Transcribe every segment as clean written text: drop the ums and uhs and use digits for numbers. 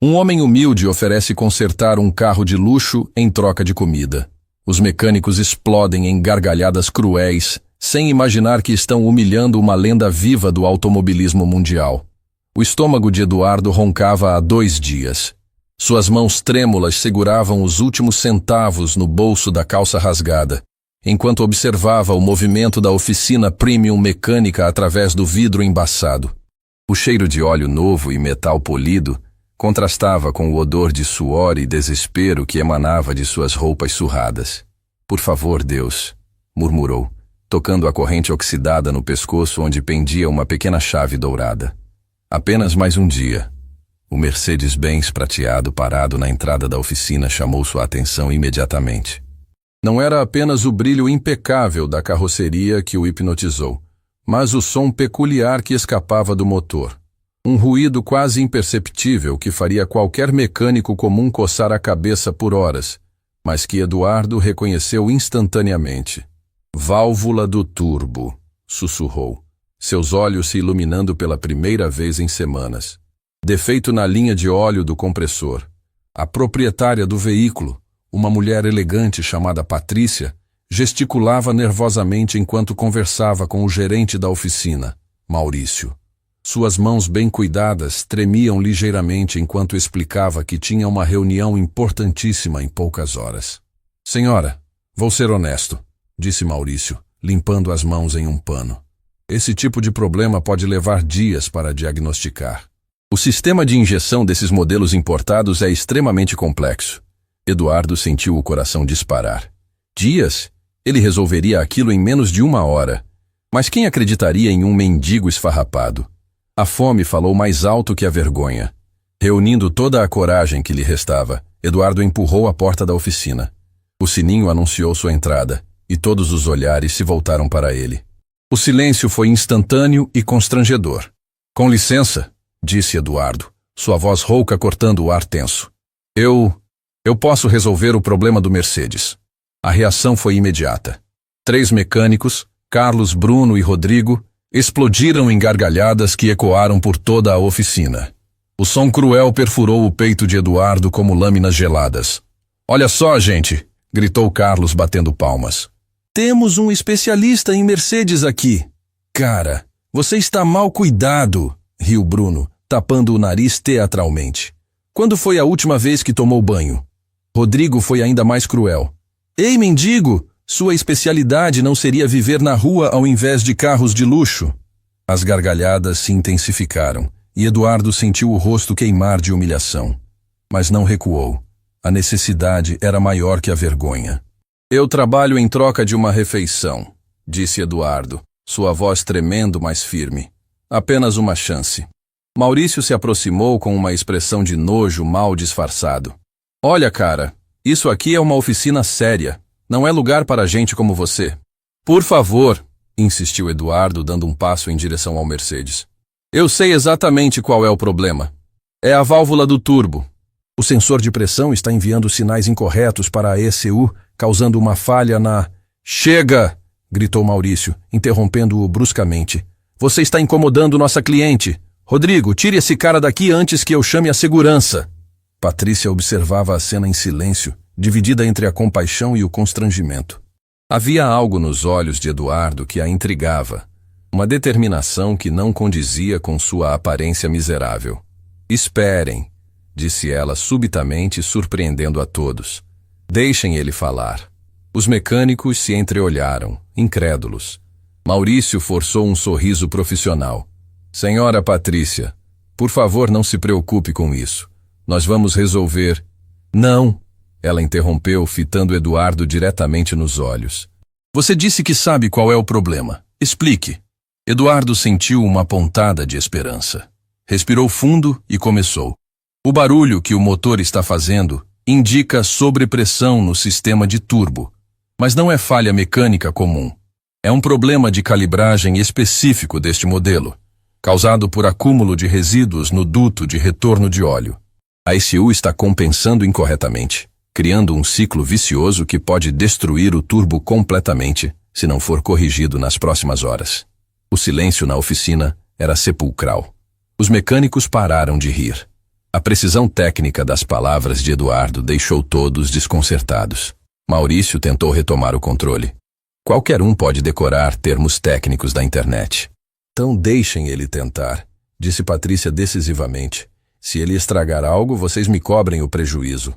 Um homem humilde oferece consertar um carro de luxo em troca de comida. Os mecânicos explodem em gargalhadas cruéis, sem imaginar que estão humilhando uma lenda viva do automobilismo mundial. O estômago de Eduardo roncava há 2 dias. Suas mãos trêmulas seguravam os últimos centavos no bolso da calça rasgada, enquanto observava o movimento da oficina premium mecânica através do vidro embaçado. O cheiro de óleo novo e metal polido contrastava com o odor de suor e desespero que emanava de suas roupas surradas. "Por favor, Deus", murmurou, tocando a corrente oxidada no pescoço onde pendia uma pequena chave dourada. Apenas mais um dia. O Mercedes-Benz prateado parado na entrada da oficina chamou sua atenção imediatamente. Não era apenas o brilho impecável da carroceria que o hipnotizou, mas o som peculiar que escapava do motor. Um ruído quase imperceptível que faria qualquer mecânico comum coçar a cabeça por horas, mas que Eduardo reconheceu instantaneamente. "Válvula do turbo", sussurrou, seus olhos se iluminando pela primeira vez em semanas. Defeito na linha de óleo do compressor. A proprietária do veículo, uma mulher elegante chamada Patrícia, gesticulava nervosamente enquanto conversava com o gerente da oficina, Maurício. Suas mãos bem cuidadas tremiam ligeiramente enquanto explicava que tinha uma reunião importantíssima em poucas horas. "Senhora, vou ser honesto", disse Maurício, limpando as mãos em um pano. "Esse tipo de problema pode levar dias para diagnosticar. O sistema de injeção desses modelos importados é extremamente complexo." Eduardo sentiu o coração disparar. Dias? Ele resolveria aquilo em menos de 1 hora. Mas quem acreditaria em um mendigo esfarrapado? A fome falou mais alto que a vergonha. Reunindo toda a coragem que lhe restava, Eduardo empurrou a porta da oficina. O sininho anunciou sua entrada, e todos os olhares se voltaram para ele. O silêncio foi instantâneo e constrangedor. "Com licença", disse Eduardo, sua voz rouca cortando o ar tenso. Eu posso resolver o problema do Mercedes." A reação foi imediata. 3 mecânicos, Carlos, Bruno e Rodrigo, explodiram em gargalhadas que ecoaram por toda a oficina. O som cruel perfurou o peito de Eduardo como lâminas geladas. "Olha só, gente", gritou Carlos batendo palmas. "Temos um especialista em Mercedes aqui." "Cara, você está mal cuidado", riu Bruno, tapando o nariz teatralmente. "Quando foi a última vez que tomou banho?" Rodrigo foi ainda mais cruel. "Ei, mendigo! Sua especialidade não seria viver na rua ao invés de carros de luxo?" As gargalhadas se intensificaram, e Eduardo sentiu o rosto queimar de humilhação. Mas não recuou. A necessidade era maior que a vergonha. "Eu trabalho em troca de uma refeição", disse Eduardo, sua voz tremendo, mas firme. "Apenas uma chance." Maurício se aproximou com uma expressão de nojo mal disfarçado. "Olha, cara, isso aqui é uma oficina séria. Não é lugar para gente como você." "Por favor", insistiu Eduardo, dando um passo em direção ao Mercedes. "Eu sei exatamente qual é o problema. É a válvula do turbo. O sensor de pressão está enviando sinais incorretos para a ECU, causando uma falha na..." "Chega!" gritou Maurício, interrompendo-o bruscamente. "Você está incomodando nossa cliente. Rodrigo, tire esse cara daqui antes que eu chame a segurança." Patrícia observava a cena em silêncio, dividida entre a compaixão e o constrangimento. Havia algo nos olhos de Eduardo que a intrigava, uma determinação que não condizia com sua aparência miserável. "Esperem", disse ela subitamente, surpreendendo a todos. "Deixem ele falar." Os mecânicos se entreolharam, incrédulos. Maurício forçou um sorriso profissional. "Senhora Patrícia, por favor, não se preocupe com isso. Nós vamos resolver." "Não", ela interrompeu, fitando Eduardo diretamente nos olhos. "Você disse que sabe qual é o problema. Explique." Eduardo sentiu uma pontada de esperança. Respirou fundo e começou. "O barulho que o motor está fazendo indica sobrepressão no sistema de turbo, mas não é falha mecânica comum. É um problema de calibragem específico deste modelo, causado por acúmulo de resíduos no duto de retorno de óleo. A ECU está compensando incorretamente, criando um ciclo vicioso que pode destruir o turbo completamente, se não for corrigido nas próximas horas." O silêncio na oficina era sepulcral. Os mecânicos pararam de rir. A precisão técnica das palavras de Eduardo deixou todos desconcertados. Maurício tentou retomar o controle. Qualquer um pode decorar termos técnicos da internet. Então deixem ele tentar, disse Patrícia decisivamente. Se ele estragar algo, vocês me cobrem o prejuízo.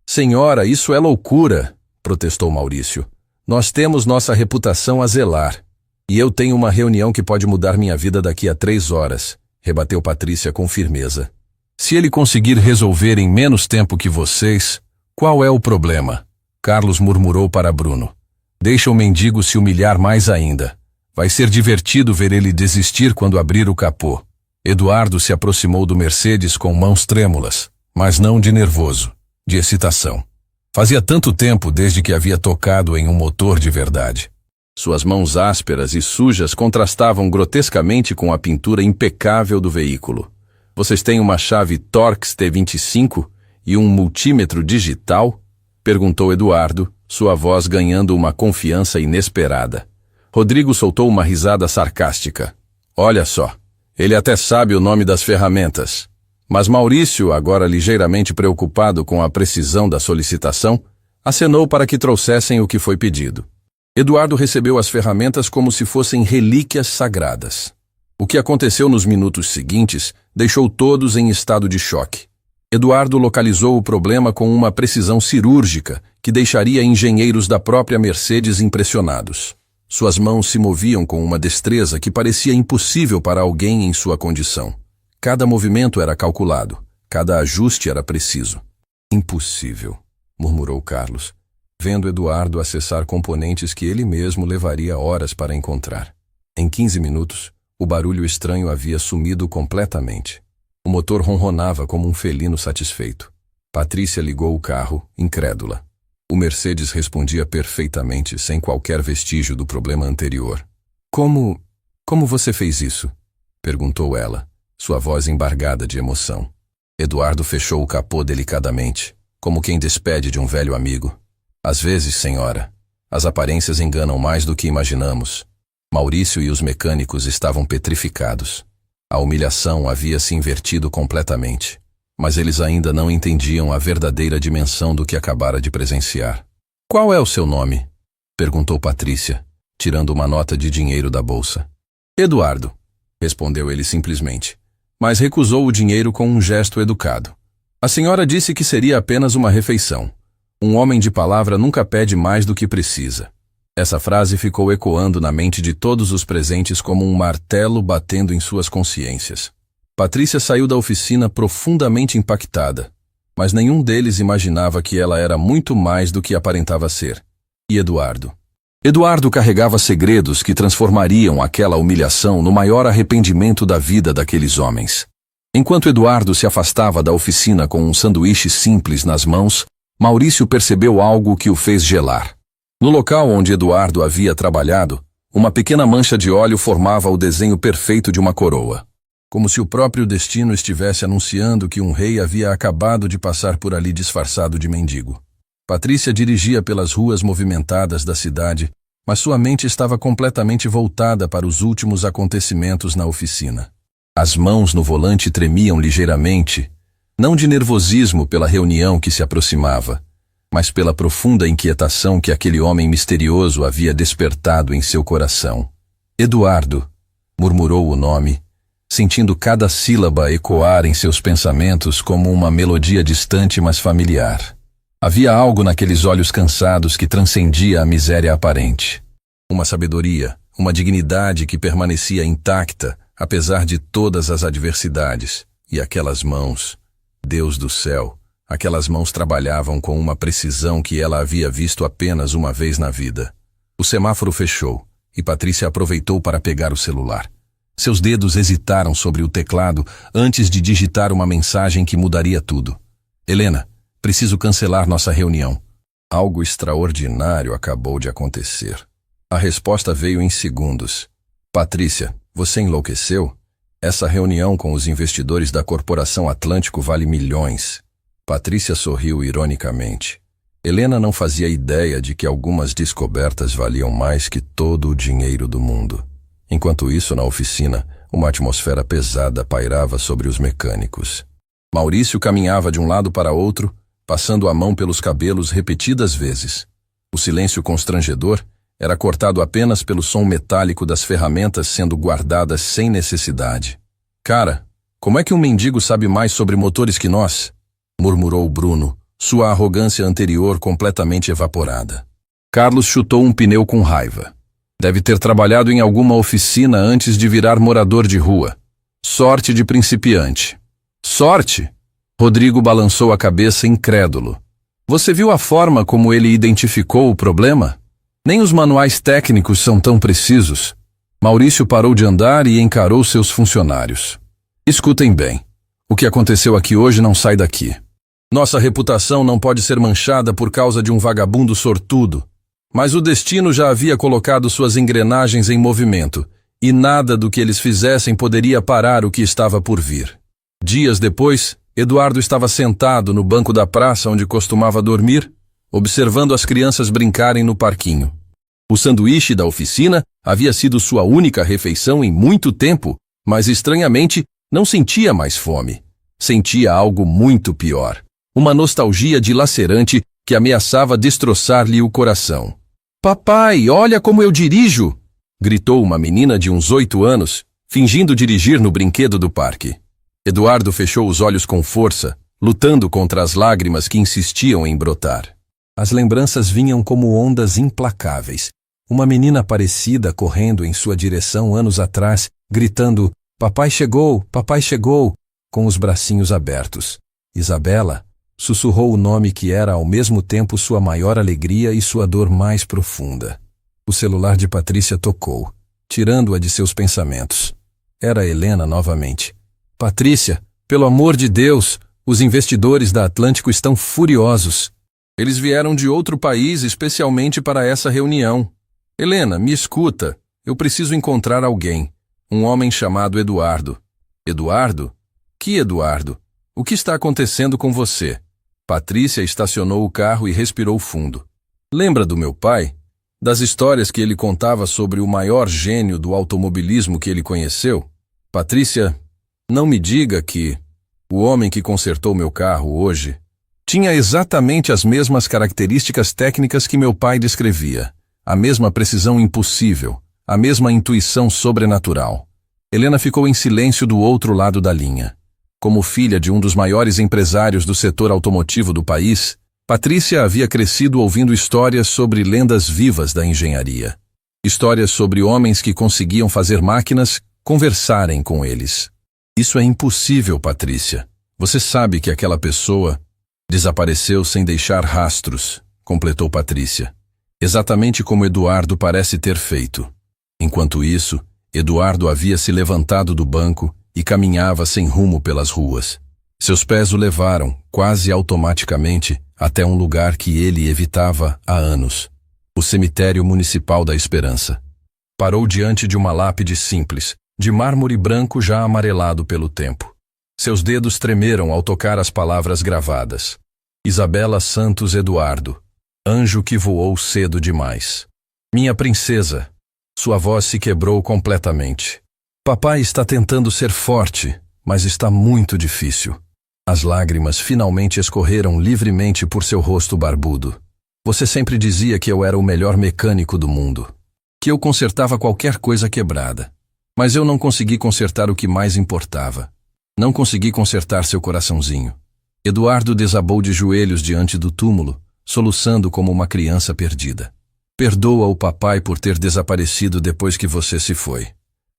Senhora, isso é loucura, protestou Maurício. Nós temos nossa reputação a zelar. E eu tenho uma reunião que pode mudar minha vida daqui a 3 horas, rebateu Patrícia com firmeza. Se ele conseguir resolver em menos tempo que vocês, qual é o problema? Carlos murmurou para Bruno. Deixa o mendigo se humilhar mais ainda. Vai ser divertido ver ele desistir quando abrir o capô. Eduardo se aproximou do Mercedes com mãos trêmulas, mas não de nervoso, de excitação. Fazia tanto tempo desde que havia tocado em um motor de verdade. Suas mãos ásperas e sujas contrastavam grotescamente com a pintura impecável do veículo. Vocês têm uma chave Torx T25 e um multímetro digital? Perguntou Eduardo, sua voz ganhando uma confiança inesperada. Rodrigo soltou uma risada sarcástica. Olha só, ele até sabe o nome das ferramentas. Mas Maurício, agora ligeiramente preocupado com a precisão da solicitação, acenou para que trouxessem o que foi pedido. Eduardo recebeu as ferramentas como se fossem relíquias sagradas. O que aconteceu nos minutos seguintes deixou todos em estado de choque. Eduardo localizou o problema com uma precisão cirúrgica que deixaria engenheiros da própria Mercedes impressionados. Suas mãos se moviam com uma destreza que parecia impossível para alguém em sua condição. Cada movimento era calculado, cada ajuste era preciso. Impossível, murmurou Carlos, vendo Eduardo acessar componentes que ele mesmo levaria horas para encontrar. Em 15 minutos, o barulho estranho havia sumido completamente. O motor ronronava como um felino satisfeito. Patrícia ligou o carro, incrédula. O Mercedes respondia perfeitamente, sem qualquer vestígio do problema anterior. Como você fez isso? Perguntou ela, sua voz embargada de emoção. Eduardo fechou o capô delicadamente, como quem despede de um velho amigo. Às vezes, senhora, as aparências enganam mais do que imaginamos. Maurício e os mecânicos estavam petrificados. A humilhação havia se invertido completamente, mas eles ainda não entendiam a verdadeira dimensão do que acabara de presenciar. Qual é o seu nome? Perguntou Patrícia, tirando uma nota de dinheiro da bolsa. Eduardo, respondeu ele simplesmente, mas recusou o dinheiro com um gesto educado. A senhora disse que seria apenas uma refeição. Um homem de palavra nunca pede mais do que precisa. Essa frase ficou ecoando na mente de todos os presentes como um martelo batendo em suas consciências. Patrícia saiu da oficina profundamente impactada, mas nenhum deles imaginava que ela era muito mais do que aparentava ser. E Eduardo? Eduardo carregava segredos que transformariam aquela humilhação no maior arrependimento da vida daqueles homens. Enquanto Eduardo se afastava da oficina com um sanduíche simples nas mãos, Maurício percebeu algo que o fez gelar. No local onde Eduardo havia trabalhado, uma pequena mancha de óleo formava o desenho perfeito de uma coroa. Como se o próprio destino estivesse anunciando que um rei havia acabado de passar por ali disfarçado de mendigo. Patrícia dirigia pelas ruas movimentadas da cidade, mas sua mente estava completamente voltada para os últimos acontecimentos na oficina. As mãos no volante tremiam ligeiramente, não de nervosismo pela reunião que se aproximava, mas pela profunda inquietação que aquele homem misterioso havia despertado em seu coração. Eduardo, murmurou o nome, sentindo cada sílaba ecoar em seus pensamentos como uma melodia distante mas familiar. Havia algo naqueles olhos cansados que transcendia a miséria aparente. Uma sabedoria, uma dignidade que permanecia intacta, apesar de todas as adversidades. E aquelas mãos, Deus do céu, aquelas mãos trabalhavam com uma precisão que ela havia visto apenas uma vez na vida. O semáforo fechou, e Patrícia aproveitou para pegar o celular. Seus dedos hesitaram sobre o teclado antes de digitar uma mensagem que mudaria tudo. Helena, preciso cancelar nossa reunião. Algo extraordinário acabou de acontecer. A resposta veio em segundos. Patrícia, você enlouqueceu? Essa reunião com os investidores da Corporação Atlântico vale milhões. Patrícia sorriu ironicamente. Helena não fazia ideia de que algumas descobertas valiam mais que todo o dinheiro do mundo. Enquanto isso, na oficina, uma atmosfera pesada pairava sobre os mecânicos. Maurício caminhava de um lado para outro, passando a mão pelos cabelos repetidas vezes. O silêncio constrangedor era cortado apenas pelo som metálico das ferramentas sendo guardadas sem necessidade. Cara, como é que um mendigo sabe mais sobre motores que nós? Murmurou Bruno, sua arrogância anterior completamente evaporada. Carlos chutou um pneu com raiva. Deve ter trabalhado em alguma oficina antes de virar morador de rua. Sorte de principiante. Sorte? Rodrigo balançou a cabeça incrédulo. Você viu a forma como ele identificou o problema? Nem os manuais técnicos são tão precisos. Maurício parou de andar e encarou seus funcionários. Escutem bem. O que aconteceu aqui hoje não sai daqui. Nossa reputação não pode ser manchada por causa de um vagabundo sortudo. Mas o destino já havia colocado suas engrenagens em movimento, e nada do que eles fizessem poderia parar o que estava por vir. Dias depois, Eduardo estava sentado no banco da praça onde costumava dormir, observando as crianças brincarem no parquinho. O sanduíche da oficina havia sido sua única refeição em muito tempo, mas estranhamente não sentia mais fome. Sentia algo muito pior. Uma nostalgia dilacerante que ameaçava destroçar-lhe o coração. Papai, olha como eu dirijo! Gritou uma menina de uns 8 anos, fingindo dirigir no brinquedo do parque. Eduardo fechou os olhos com força, lutando contra as lágrimas que insistiam em brotar. As lembranças vinham como ondas implacáveis. Uma menina parecida correndo em sua direção anos atrás, gritando, papai chegou, com os bracinhos abertos. Isabela sussurrou o nome que era ao mesmo tempo sua maior alegria e sua dor mais profunda. O celular de Patrícia tocou, tirando-a de seus pensamentos. Era Helena novamente. Patrícia, pelo amor de Deus, os investidores da Atlântico estão furiosos. Eles vieram de outro país especialmente para essa reunião. Helena, me escuta. Eu preciso encontrar alguém. Um homem chamado Eduardo. Eduardo? Que Eduardo? O que está acontecendo com você? Patrícia estacionou o carro e respirou fundo. Lembra do meu pai? Das histórias que ele contava sobre o maior gênio do automobilismo que ele conheceu? Patrícia, não me diga que o homem que consertou meu carro hoje tinha exatamente as mesmas características técnicas que meu pai descrevia. A mesma precisão impossível, a mesma intuição sobrenatural. Helena ficou em silêncio do outro lado da linha. Como filha de um dos maiores empresários do setor automotivo do país, Patrícia havia crescido ouvindo histórias sobre lendas vivas da engenharia. Histórias sobre homens que conseguiam fazer máquinas conversarem com eles. Isso é impossível, Patrícia. Você sabe que aquela pessoa desapareceu sem deixar rastros, completou Patrícia. Exatamente como Eduardo parece ter feito. Enquanto isso, Eduardo havia se levantado do banco e caminhava sem rumo pelas ruas. Seus pés o levaram, quase automaticamente, até um lugar que ele evitava há anos. O cemitério municipal da Esperança. Parou diante de uma lápide simples, de mármore branco já amarelado pelo tempo. Seus dedos tremeram ao tocar as palavras gravadas. Isabela Santos Eduardo, anjo que voou cedo demais. Minha princesa. Sua voz se quebrou completamente. Papai está tentando ser forte, mas está muito difícil. As lágrimas finalmente escorreram livremente por seu rosto barbudo. Você sempre dizia que eu era o melhor mecânico do mundo, que eu consertava qualquer coisa quebrada. Mas eu não consegui consertar o que mais importava. Não consegui consertar seu coraçãozinho. Eduardo desabou de joelhos diante do túmulo, soluçando como uma criança perdida. Perdoa o papai por ter desaparecido depois que você se foi.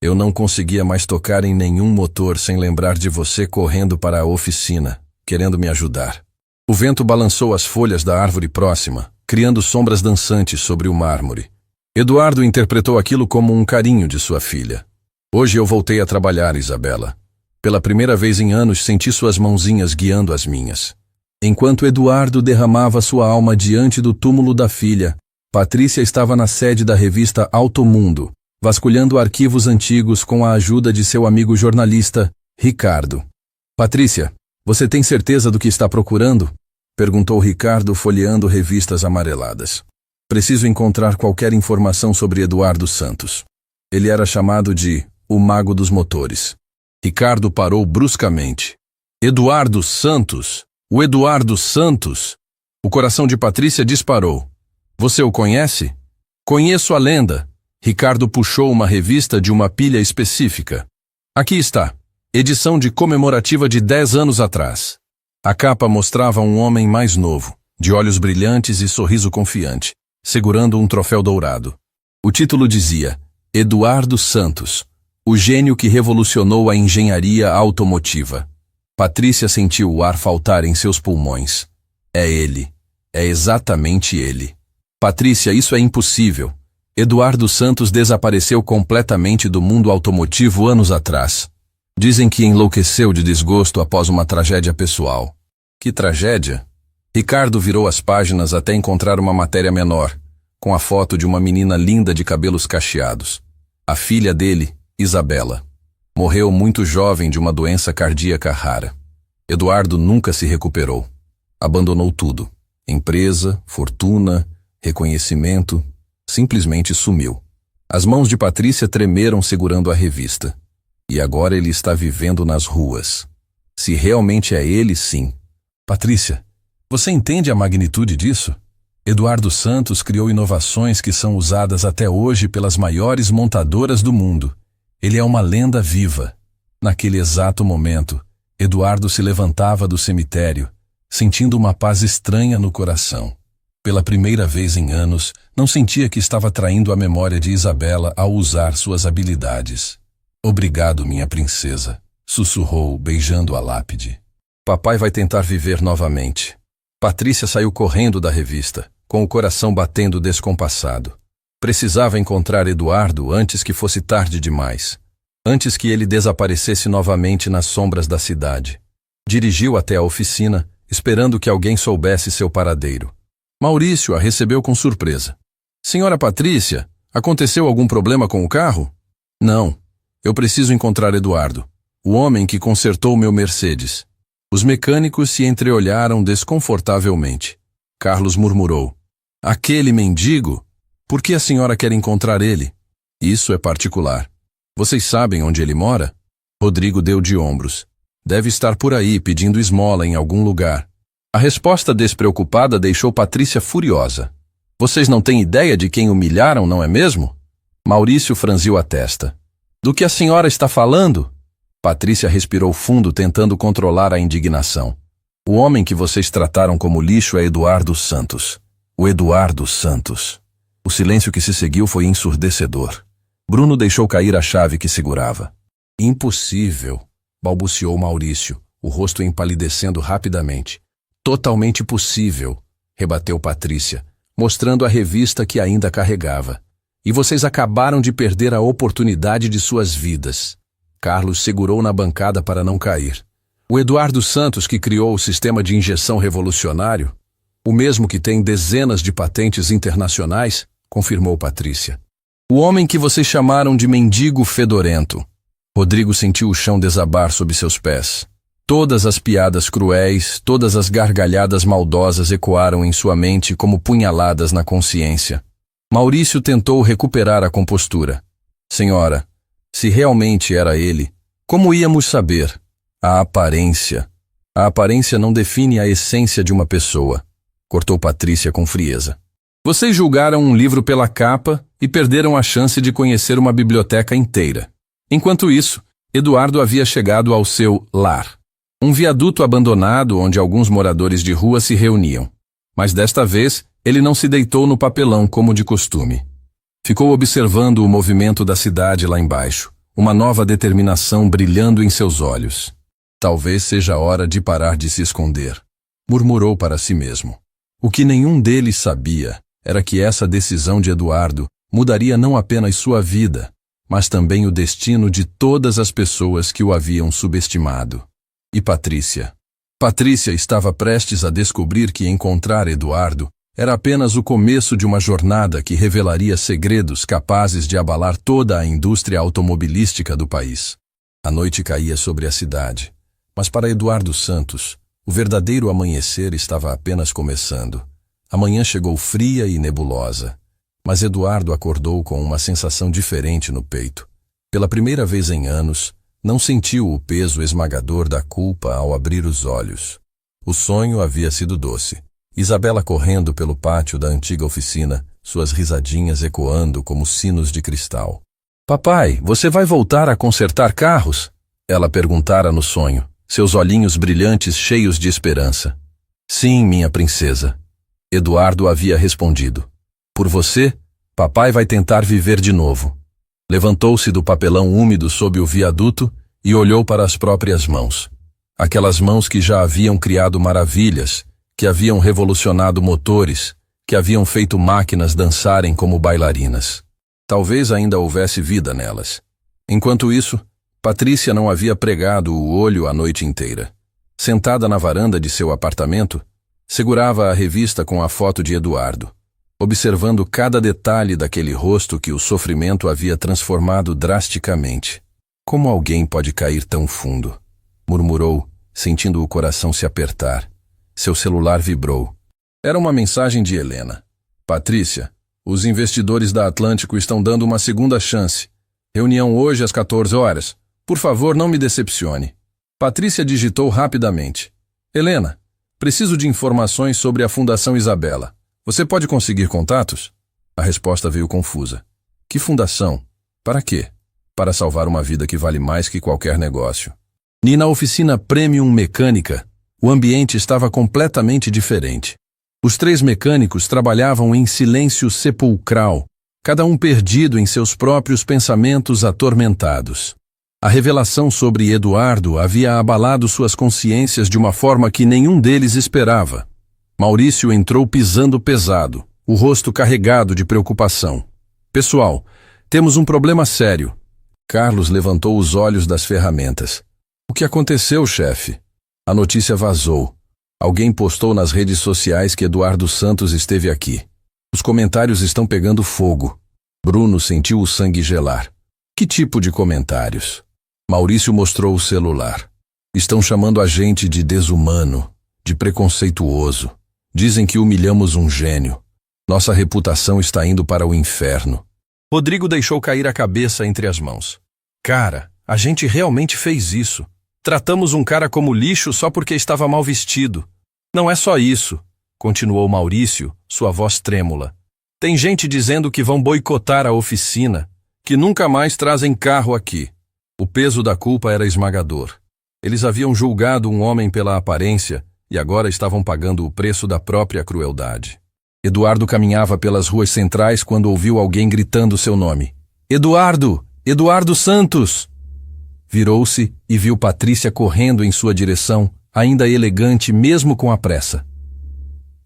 Eu não conseguia mais tocar em nenhum motor sem lembrar de você correndo para a oficina, querendo me ajudar. O vento balançou as folhas da árvore próxima, criando sombras dançantes sobre o mármore. Eduardo interpretou aquilo como um carinho de sua filha. Hoje eu voltei a trabalhar, Isabela. Pela primeira vez em anos senti suas mãozinhas guiando as minhas. Enquanto Eduardo derramava sua alma diante do túmulo da filha, Patrícia estava na sede da revista Automundo, vasculhando arquivos antigos com a ajuda de seu amigo jornalista, Ricardo. Patrícia, você tem certeza do que está procurando? Perguntou Ricardo, folheando revistas amareladas. Preciso encontrar qualquer informação sobre Eduardo Santos. Ele era chamado de o Mago dos Motores. Ricardo parou bruscamente. Eduardo Santos! O Eduardo Santos! O coração de Patrícia disparou. Você o conhece? Conheço a lenda. Ricardo puxou uma revista de uma pilha específica. Aqui está. Edição de comemorativa de 10 anos atrás. A capa mostrava um homem mais novo, de olhos brilhantes e sorriso confiante, segurando um troféu dourado. O título dizia: Eduardo Santos, o gênio que revolucionou a engenharia automotiva. Patrícia sentiu o ar faltar em seus pulmões. É ele. É exatamente ele. Patrícia, isso é impossível. Eduardo Santos desapareceu completamente do mundo automotivo anos atrás. Dizem que enlouqueceu de desgosto após uma tragédia pessoal. Que tragédia? Ricardo virou as páginas até encontrar uma matéria menor, com a foto de uma menina linda de cabelos cacheados. A filha dele, Isabela. Morreu muito jovem de uma doença cardíaca rara. Eduardo nunca se recuperou. Abandonou tudo. Empresa, fortuna, reconhecimento. Simplesmente sumiu. As mãos de Patrícia tremeram segurando a revista. E agora ele está vivendo nas ruas. Se realmente é ele, sim. Patrícia, você entende a magnitude disso? Eduardo Santos criou inovações que são usadas até hoje pelas maiores montadoras do mundo. Ele é uma lenda viva. Naquele exato momento, Eduardo se levantava do cemitério, sentindo uma paz estranha no coração. Pela primeira vez em anos, não sentia que estava traindo a memória de Isabela ao usar suas habilidades. Obrigado, minha princesa, sussurrou, beijando a lápide. Papai vai tentar viver novamente. Patrícia saiu correndo da revista, com o coração batendo descompassado. Precisava encontrar Eduardo antes que fosse tarde demais. Antes que ele desaparecesse novamente nas sombras da cidade. Dirigiu até a oficina, esperando que alguém soubesse seu paradeiro. Maurício a recebeu com surpresa. Senhora Patrícia, aconteceu algum problema com o carro? Não. Eu preciso encontrar Eduardo, o homem que consertou meu Mercedes. Os mecânicos se entreolharam desconfortavelmente. Carlos murmurou. Aquele mendigo? Por que a senhora quer encontrar ele? Isso é particular. Vocês sabem onde ele mora? Rodrigo deu de ombros. Deve estar por aí pedindo esmola em algum lugar. A resposta despreocupada deixou Patrícia furiosa. Vocês não têm ideia de quem humilharam, não é mesmo? Maurício franziu a testa. Do que a senhora está falando? Patrícia respirou fundo, tentando controlar a indignação. O homem que vocês trataram como lixo é Eduardo Santos. O Eduardo Santos. O silêncio que se seguiu foi ensurdecedor. Bruno deixou cair a chave que segurava. Impossível, balbuciou Maurício, o rosto empalidecendo rapidamente. Totalmente possível, rebateu Patrícia, mostrando a revista que ainda carregava. E vocês acabaram de perder a oportunidade de suas vidas. Carlos segurou na bancada para não cair. O Eduardo Santos que criou o sistema de injeção revolucionário, o mesmo que tem dezenas de patentes internacionais, confirmou Patrícia. O homem que vocês chamaram de mendigo fedorento. Rodrigo sentiu o chão desabar sob seus pés. Todas as piadas cruéis, todas as gargalhadas maldosas ecoaram em sua mente como punhaladas na consciência. Maurício tentou recuperar a compostura. Senhora, se realmente era ele, como íamos saber? A aparência. A aparência não define a essência de uma pessoa, cortou Patrícia com frieza. Vocês julgaram um livro pela capa e perderam a chance de conhecer uma biblioteca inteira. Enquanto isso, Eduardo havia chegado ao seu lar. Um viaduto abandonado onde alguns moradores de rua se reuniam. Mas desta vez, ele não se deitou no papelão como de costume. Ficou observando o movimento da cidade lá embaixo, uma nova determinação brilhando em seus olhos. Talvez seja a hora de parar de se esconder, murmurou para si mesmo. O que nenhum deles sabia era que essa decisão de Eduardo mudaria não apenas sua vida, mas também o destino de todas as pessoas que o haviam subestimado. E Patrícia? Patrícia estava prestes a descobrir que encontrar Eduardo era apenas o começo de uma jornada que revelaria segredos capazes de abalar toda a indústria automobilística do país. A noite caía sobre a cidade, mas para Eduardo Santos, o verdadeiro amanhecer estava apenas começando. A manhã chegou fria e nebulosa, mas Eduardo acordou com uma sensação diferente no peito. Pela primeira vez em anos, não sentiu o peso esmagador da culpa ao abrir os olhos. O sonho havia sido doce. Isabela correndo pelo pátio da antiga oficina, suas risadinhas ecoando como sinos de cristal. Papai, você vai voltar a consertar carros? Ela perguntara no sonho, seus olhinhos brilhantes cheios de esperança. Sim, minha princesa. Eduardo havia respondido. Por você, papai vai tentar viver de novo. Levantou-se do papelão úmido sob o viaduto e olhou para as próprias mãos. Aquelas mãos que já haviam criado maravilhas, que haviam revolucionado motores, que haviam feito máquinas dançarem como bailarinas. Talvez ainda houvesse vida nelas. Enquanto isso, Patrícia não havia pregado o olho a noite inteira. Sentada na varanda de seu apartamento, segurava a revista com a foto de Eduardo, observando cada detalhe daquele rosto que o sofrimento havia transformado drasticamente. Como alguém pode cair tão fundo? Murmurou, sentindo o coração se apertar. Seu celular vibrou. Era uma mensagem de Helena. Patrícia, os investidores da Atlântico estão dando uma segunda chance. Reunião hoje às 14 horas. Por favor, não me decepcione. Patrícia digitou rapidamente. Helena, preciso de informações sobre a Fundação Isabela. Você pode conseguir contatos? A resposta veio confusa. Que fundação? Para quê? Para salvar uma vida que vale mais que qualquer negócio. E na oficina Premium Mecânica, o ambiente estava completamente diferente. Os 3 mecânicos trabalhavam em silêncio sepulcral, cada um perdido em seus próprios pensamentos atormentados. A revelação sobre Eduardo havia abalado suas consciências de uma forma que nenhum deles esperava. Maurício entrou pisando pesado, o rosto carregado de preocupação. Pessoal, temos um problema sério. Carlos levantou os olhos das ferramentas. O que aconteceu, chefe? A notícia vazou. Alguém postou nas redes sociais que Eduardo Santos esteve aqui. Os comentários estão pegando fogo. Bruno sentiu o sangue gelar. Que tipo de comentários? Maurício mostrou o celular. Estão chamando a gente de desumano, de preconceituoso. Dizem que humilhamos um gênio. Nossa reputação está indo para o inferno. Rodrigo deixou cair a cabeça entre as mãos. Cara, a gente realmente fez isso. Tratamos um cara como lixo só porque estava mal vestido. Não é só isso, continuou Maurício, sua voz trêmula. Tem gente dizendo que vão boicotar a oficina, que nunca mais trazem carro aqui. O peso da culpa era esmagador. Eles haviam julgado um homem pela aparência e agora estavam pagando o preço da própria crueldade. Eduardo caminhava pelas ruas centrais quando ouviu alguém gritando seu nome. Eduardo! Eduardo Santos! Virou-se e viu Patrícia correndo em sua direção, ainda elegante mesmo com a pressa.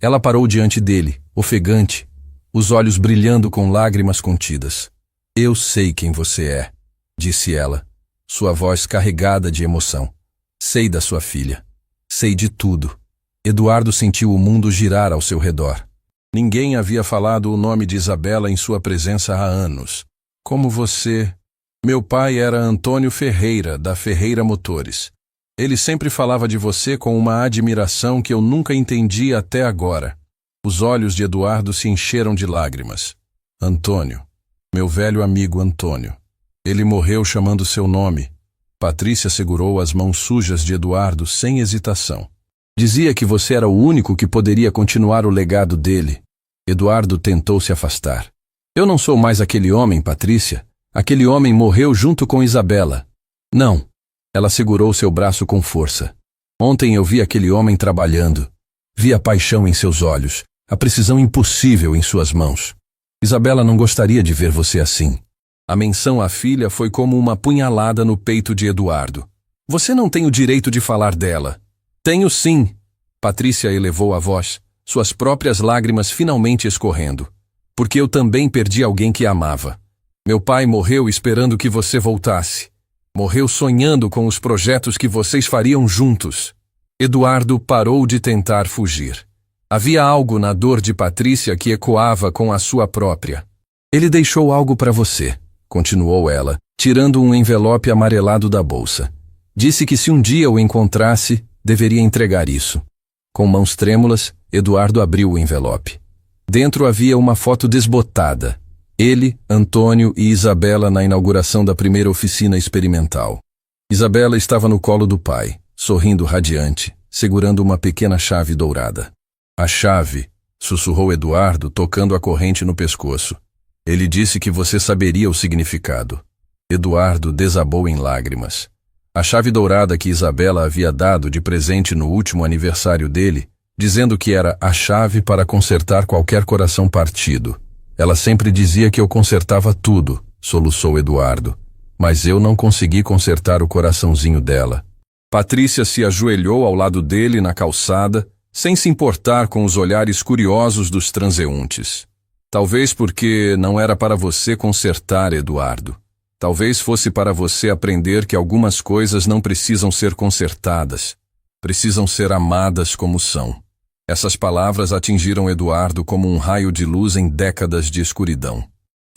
Ela parou diante dele, ofegante, os olhos brilhando com lágrimas contidas. Eu sei quem você é, disse ela, sua voz carregada de emoção. Sei da sua filha. Sei de tudo. Eduardo sentiu o mundo girar ao seu redor. Ninguém havia falado o nome de Isabela em sua presença há anos. Como você... Meu pai era Antônio Ferreira, da Ferreira Motores. Ele sempre falava de você com uma admiração que eu nunca entendi até agora. Os olhos de Eduardo se encheram de lágrimas. Antônio. Meu velho amigo Antônio. Ele morreu chamando seu nome. Patrícia segurou as mãos sujas de Eduardo sem hesitação. Dizia que você era o único que poderia continuar o legado dele. Eduardo tentou se afastar. Eu não sou mais aquele homem, Patrícia. Aquele homem morreu junto com Isabela. Não. Ela segurou seu braço com força. Ontem eu vi aquele homem trabalhando. Vi a paixão em seus olhos, a precisão impossível em suas mãos. Isabela não gostaria de ver você assim. A menção à filha foi como uma punhalada no peito de Eduardo. Você não tem o direito de falar dela. Tenho sim. Patrícia elevou a voz, suas próprias lágrimas finalmente escorrendo. Porque eu também perdi alguém que amava. Meu pai morreu esperando que você voltasse. Morreu sonhando com os projetos que vocês fariam juntos. Eduardo parou de tentar fugir. Havia algo na dor de Patrícia que ecoava com a sua própria. Ele deixou algo para você, continuou ela, tirando um envelope amarelado da bolsa. Disse que se um dia o encontrasse, deveria entregar isso. Com mãos trêmulas, Eduardo abriu o envelope. Dentro havia uma foto desbotada. Ele, Antônio e Isabela na inauguração da primeira oficina experimental. Isabela estava no colo do pai, sorrindo radiante, segurando uma pequena chave dourada. A chave, sussurrou Eduardo, tocando a corrente no pescoço. Ele disse que você saberia o significado. Eduardo desabou em lágrimas. A chave dourada que Isabela havia dado de presente no último aniversário dele, dizendo que era a chave para consertar qualquer coração partido. Ela sempre dizia que eu consertava tudo, soluçou Eduardo. Mas eu não consegui consertar o coraçãozinho dela. Patrícia se ajoelhou ao lado dele na calçada, sem se importar com os olhares curiosos dos transeuntes. Talvez porque não era para você consertar, Eduardo. Talvez fosse para você aprender que algumas coisas não precisam ser consertadas. Precisam ser amadas como são. Essas palavras atingiram Eduardo como um raio de luz em décadas de escuridão.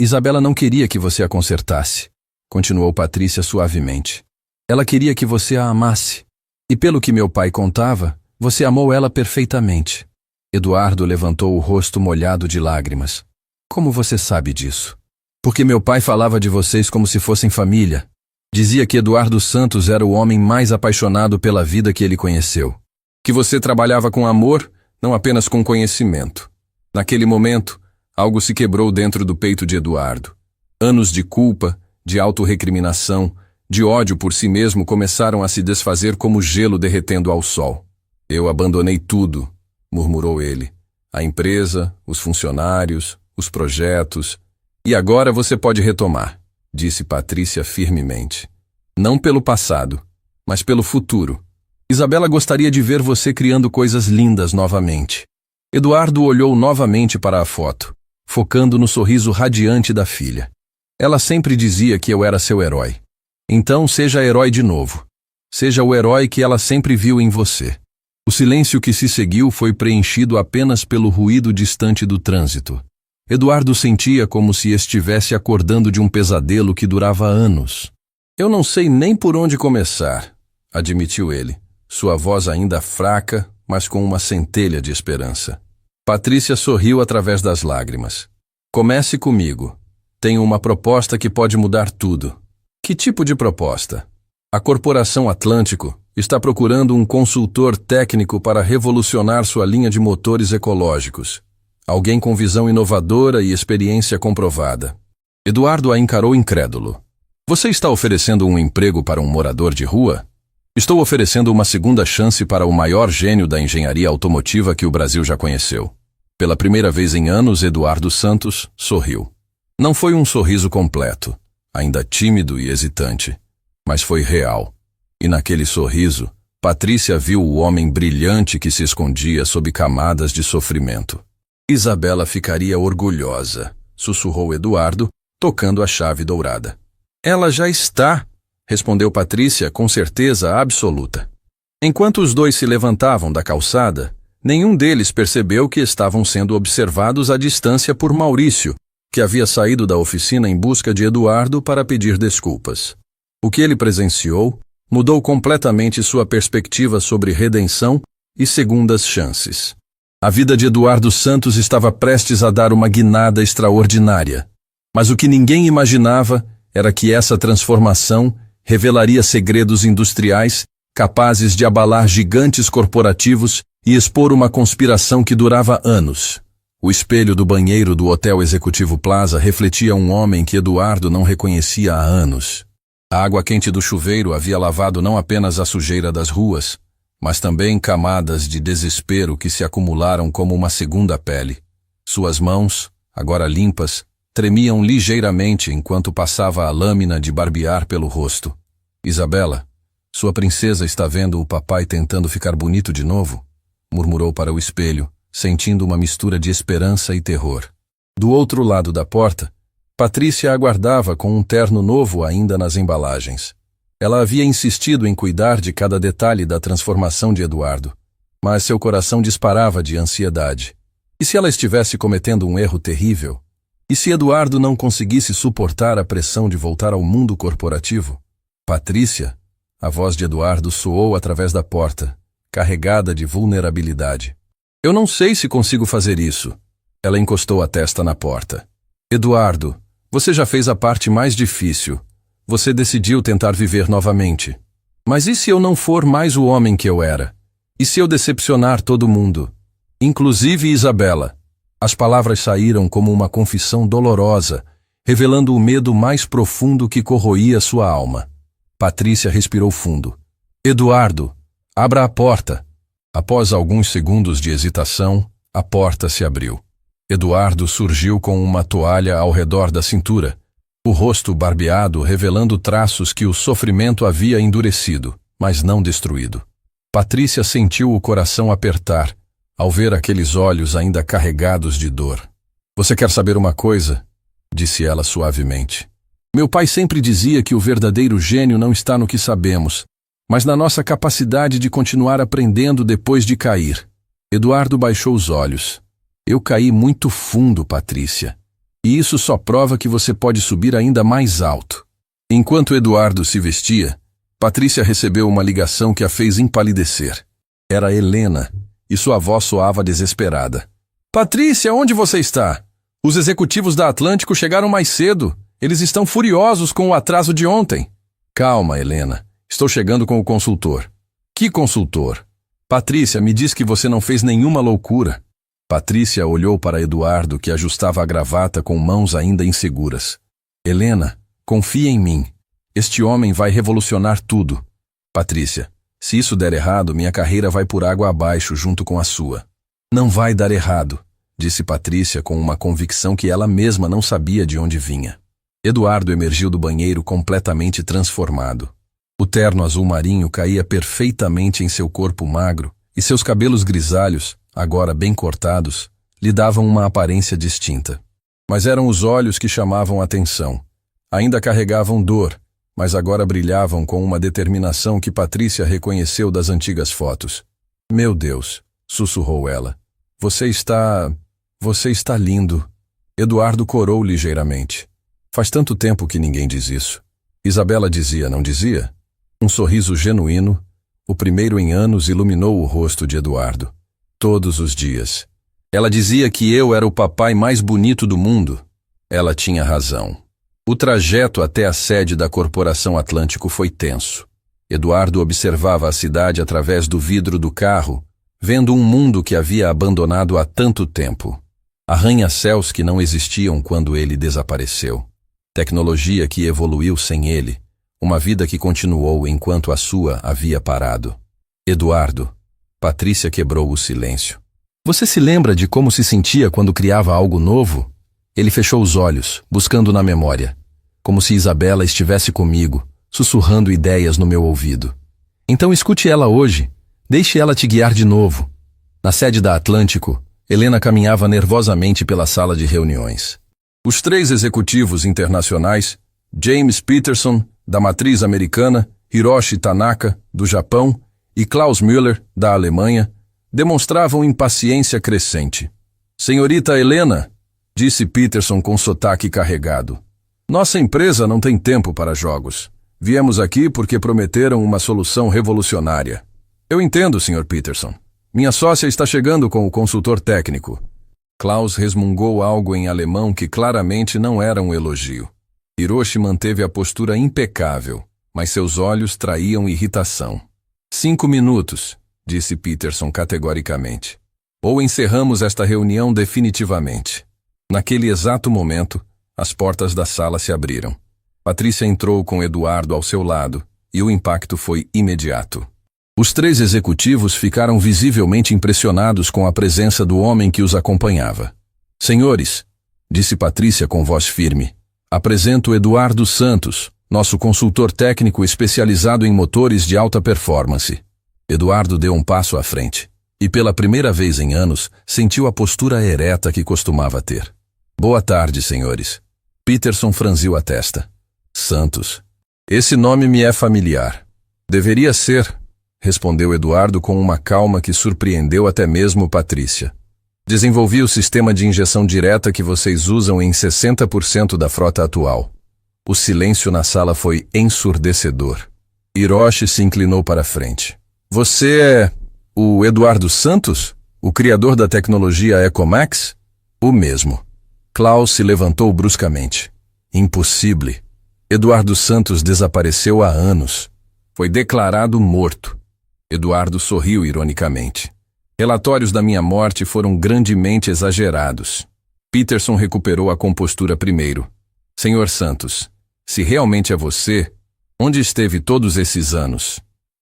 Isabela não queria que você a consertasse, continuou Patrícia suavemente. Ela queria que você a amasse. E pelo que meu pai contava, você amou ela perfeitamente. Eduardo levantou o rosto molhado de lágrimas. Como você sabe disso? Porque meu pai falava de vocês como se fossem família. Dizia que Eduardo Santos era o homem mais apaixonado pela vida que ele conheceu. Que você trabalhava com amor, não apenas com conhecimento. Naquele momento, algo se quebrou dentro do peito de Eduardo. Anos de culpa, de autorrecriminação, de ódio por si mesmo começaram a se desfazer como gelo derretendo ao sol. Eu abandonei tudo, murmurou ele. A empresa, os funcionários, os projetos. E agora você pode retomar, disse Patrícia firmemente. Não pelo passado, mas pelo futuro. Isabela gostaria de ver você criando coisas lindas novamente. Eduardo olhou novamente para a foto, focando no sorriso radiante da filha. Ela sempre dizia que eu era seu herói. Então seja herói de novo. Seja o herói que ela sempre viu em você. O silêncio que se seguiu foi preenchido apenas pelo ruído distante do trânsito. Eduardo sentia como se estivesse acordando de um pesadelo que durava anos. Eu não sei nem por onde começar, admitiu ele, sua voz ainda fraca, mas com uma centelha de esperança. Patrícia sorriu através das lágrimas. Comece comigo. Tenho uma proposta que pode mudar tudo. Que tipo de proposta? A Corporação Atlântico está procurando um consultor técnico para revolucionar sua linha de motores ecológicos. Alguém com visão inovadora e experiência comprovada. Eduardo a encarou incrédulo. Você está oferecendo um emprego para um morador de rua? Estou oferecendo uma segunda chance para o maior gênio da engenharia automotiva que o Brasil já conheceu. Pela primeira vez em anos, Eduardo Santos sorriu. Não foi um sorriso completo, ainda tímido e hesitante, mas foi real. E naquele sorriso, Patrícia viu o homem brilhante que se escondia sob camadas de sofrimento. Isabela ficaria orgulhosa, sussurrou Eduardo, tocando a chave dourada. Ela já está, respondeu Patrícia com certeza absoluta. Enquanto os dois se levantavam da calçada, nenhum deles percebeu que estavam sendo observados à distância por Maurício, que havia saído da oficina em busca de Eduardo para pedir desculpas. O que ele presenciou mudou completamente sua perspectiva sobre redenção e segundas chances. A vida de Eduardo Santos estava prestes a dar uma guinada extraordinária. Mas o que ninguém imaginava era que essa transformação revelaria segredos industriais capazes de abalar gigantes corporativos e expor uma conspiração que durava anos. O espelho do banheiro do Hotel Executivo Plaza refletia um homem que Eduardo não reconhecia há anos. A água quente do chuveiro havia lavado não apenas a sujeira das ruas, mas também camadas de desespero que se acumularam como uma segunda pele. Suas mãos, agora limpas, tremiam ligeiramente enquanto passava a lâmina de barbear pelo rosto. Isabela, sua princesa está vendo o papai tentando ficar bonito de novo? Murmurou para o espelho, sentindo uma mistura de esperança e terror. Do outro lado da porta, Patrícia aguardava com um terno novo ainda nas embalagens. Ela havia insistido em cuidar de cada detalhe da transformação de Eduardo, mas seu coração disparava de ansiedade. E se ela estivesse cometendo um erro terrível? E se Eduardo não conseguisse suportar a pressão de voltar ao mundo corporativo? Patrícia, a voz de Eduardo soou através da porta, carregada de vulnerabilidade. Eu não sei se consigo fazer isso. Ela encostou a testa na porta. Eduardo, você já fez a parte mais difícil. Você decidiu tentar viver novamente. Mas e se eu não for mais o homem que eu era? E se eu decepcionar todo mundo? Inclusive Isabela. As palavras saíram como uma confissão dolorosa, revelando o medo mais profundo que corroía sua alma. Patrícia respirou fundo. Eduardo, abra a porta. Após alguns segundos de hesitação, a porta se abriu. Eduardo surgiu com uma toalha ao redor da cintura, o rosto barbeado revelando traços que o sofrimento havia endurecido, mas não destruído. Patrícia sentiu o coração apertar, ao ver aqueles olhos ainda carregados de dor. Você quer saber uma coisa? Disse ela suavemente. Meu pai sempre dizia que o verdadeiro gênio não está no que sabemos, mas na nossa capacidade de continuar aprendendo depois de cair. Eduardo baixou os olhos. Eu caí muito fundo, Patrícia. E isso só prova que você pode subir ainda mais alto. Enquanto Eduardo se vestia, Patrícia recebeu uma ligação que a fez empalidecer. Era Helena, e sua voz soava desesperada. Patrícia, onde você está? Os executivos da Atlântico chegaram mais cedo. Eles estão furiosos com o atraso de ontem. Calma, Helena. Estou chegando com o consultor. Que consultor? Patrícia, me diz que você não fez nenhuma loucura. Patrícia olhou para Eduardo, que ajustava a gravata com mãos ainda inseguras. Helena, confia em mim. Este homem vai revolucionar tudo. Patrícia, se isso der errado, minha carreira vai por água abaixo junto com a sua. Não vai dar errado, disse Patrícia com uma convicção que ela mesma não sabia de onde vinha. Eduardo emergiu do banheiro completamente transformado. O terno azul marinho caía perfeitamente em seu corpo magro e seus cabelos grisalhos, agora bem cortados, lhe davam uma aparência distinta. Mas eram os olhos que chamavam a atenção. Ainda carregavam dor, mas agora brilhavam com uma determinação que Patrícia reconheceu das antigas fotos. Meu Deus, sussurrou ela. Você está lindo. Eduardo corou ligeiramente. Faz tanto tempo que ninguém diz isso. Isabela dizia, não dizia? Um sorriso genuíno, o primeiro em anos, iluminou o rosto de Eduardo. Todos os dias. Ela dizia que eu era o papai mais bonito do mundo. Ela tinha razão. O trajeto até a sede da Corporação Atlântico foi tenso. Eduardo observava a cidade através do vidro do carro, vendo um mundo que havia abandonado há tanto tempo. Arranha-céus que não existiam quando ele desapareceu. Tecnologia que evoluiu sem ele. Uma vida que continuou enquanto a sua havia parado. Eduardo. Patrícia quebrou o silêncio. Você se lembra de como se sentia quando criava algo novo? Ele fechou os olhos, buscando na memória. Como se Isabela estivesse comigo, sussurrando ideias no meu ouvido. Então escute ela hoje. Deixe ela te guiar de novo. Na sede da Atlântico, Helena caminhava nervosamente pela sala de reuniões. Os 3 executivos internacionais, James Peterson, da matriz americana, Hiroshi Tanaka, do Japão, e Klaus Müller, da Alemanha, demonstravam impaciência crescente. Senhorita Helena, disse Peterson com sotaque carregado, nossa empresa não tem tempo para jogos. Viemos aqui porque prometeram uma solução revolucionária. Eu entendo, Sr. Peterson. Minha sócia está chegando com o consultor técnico. Klaus resmungou algo em alemão que claramente não era um elogio. Hiroshi manteve a postura impecável, mas seus olhos traíam irritação. 5 minutos, disse Peterson categoricamente. Ou encerramos esta reunião definitivamente. Naquele exato momento, as portas da sala se abriram. Patrícia entrou com Eduardo ao seu lado, e o impacto foi imediato. Os 3 executivos ficaram visivelmente impressionados com a presença do homem que os acompanhava. Senhores, disse Patrícia com voz firme, apresento Eduardo Santos, nosso consultor técnico especializado em motores de alta performance. Eduardo deu um passo à frente, e pela primeira vez em anos, sentiu a postura ereta que costumava ter. Boa tarde, senhores. Peterson franziu a testa. Santos. Esse nome me é familiar. Deveria ser, respondeu Eduardo com uma calma que surpreendeu até mesmo Patrícia. Desenvolvi o sistema de injeção direta que vocês usam em 60% da frota atual. O silêncio na sala foi ensurdecedor. Hiroshi se inclinou para a frente. Você é o Eduardo Santos? O criador da tecnologia Ecomax? O mesmo. Klaus se levantou bruscamente. Impossível. Eduardo Santos desapareceu há anos. Foi declarado morto. Eduardo sorriu ironicamente. Relatórios da minha morte foram grandemente exagerados. Peterson recuperou a compostura primeiro. Senhor Santos, se realmente é você, onde esteve todos esses anos?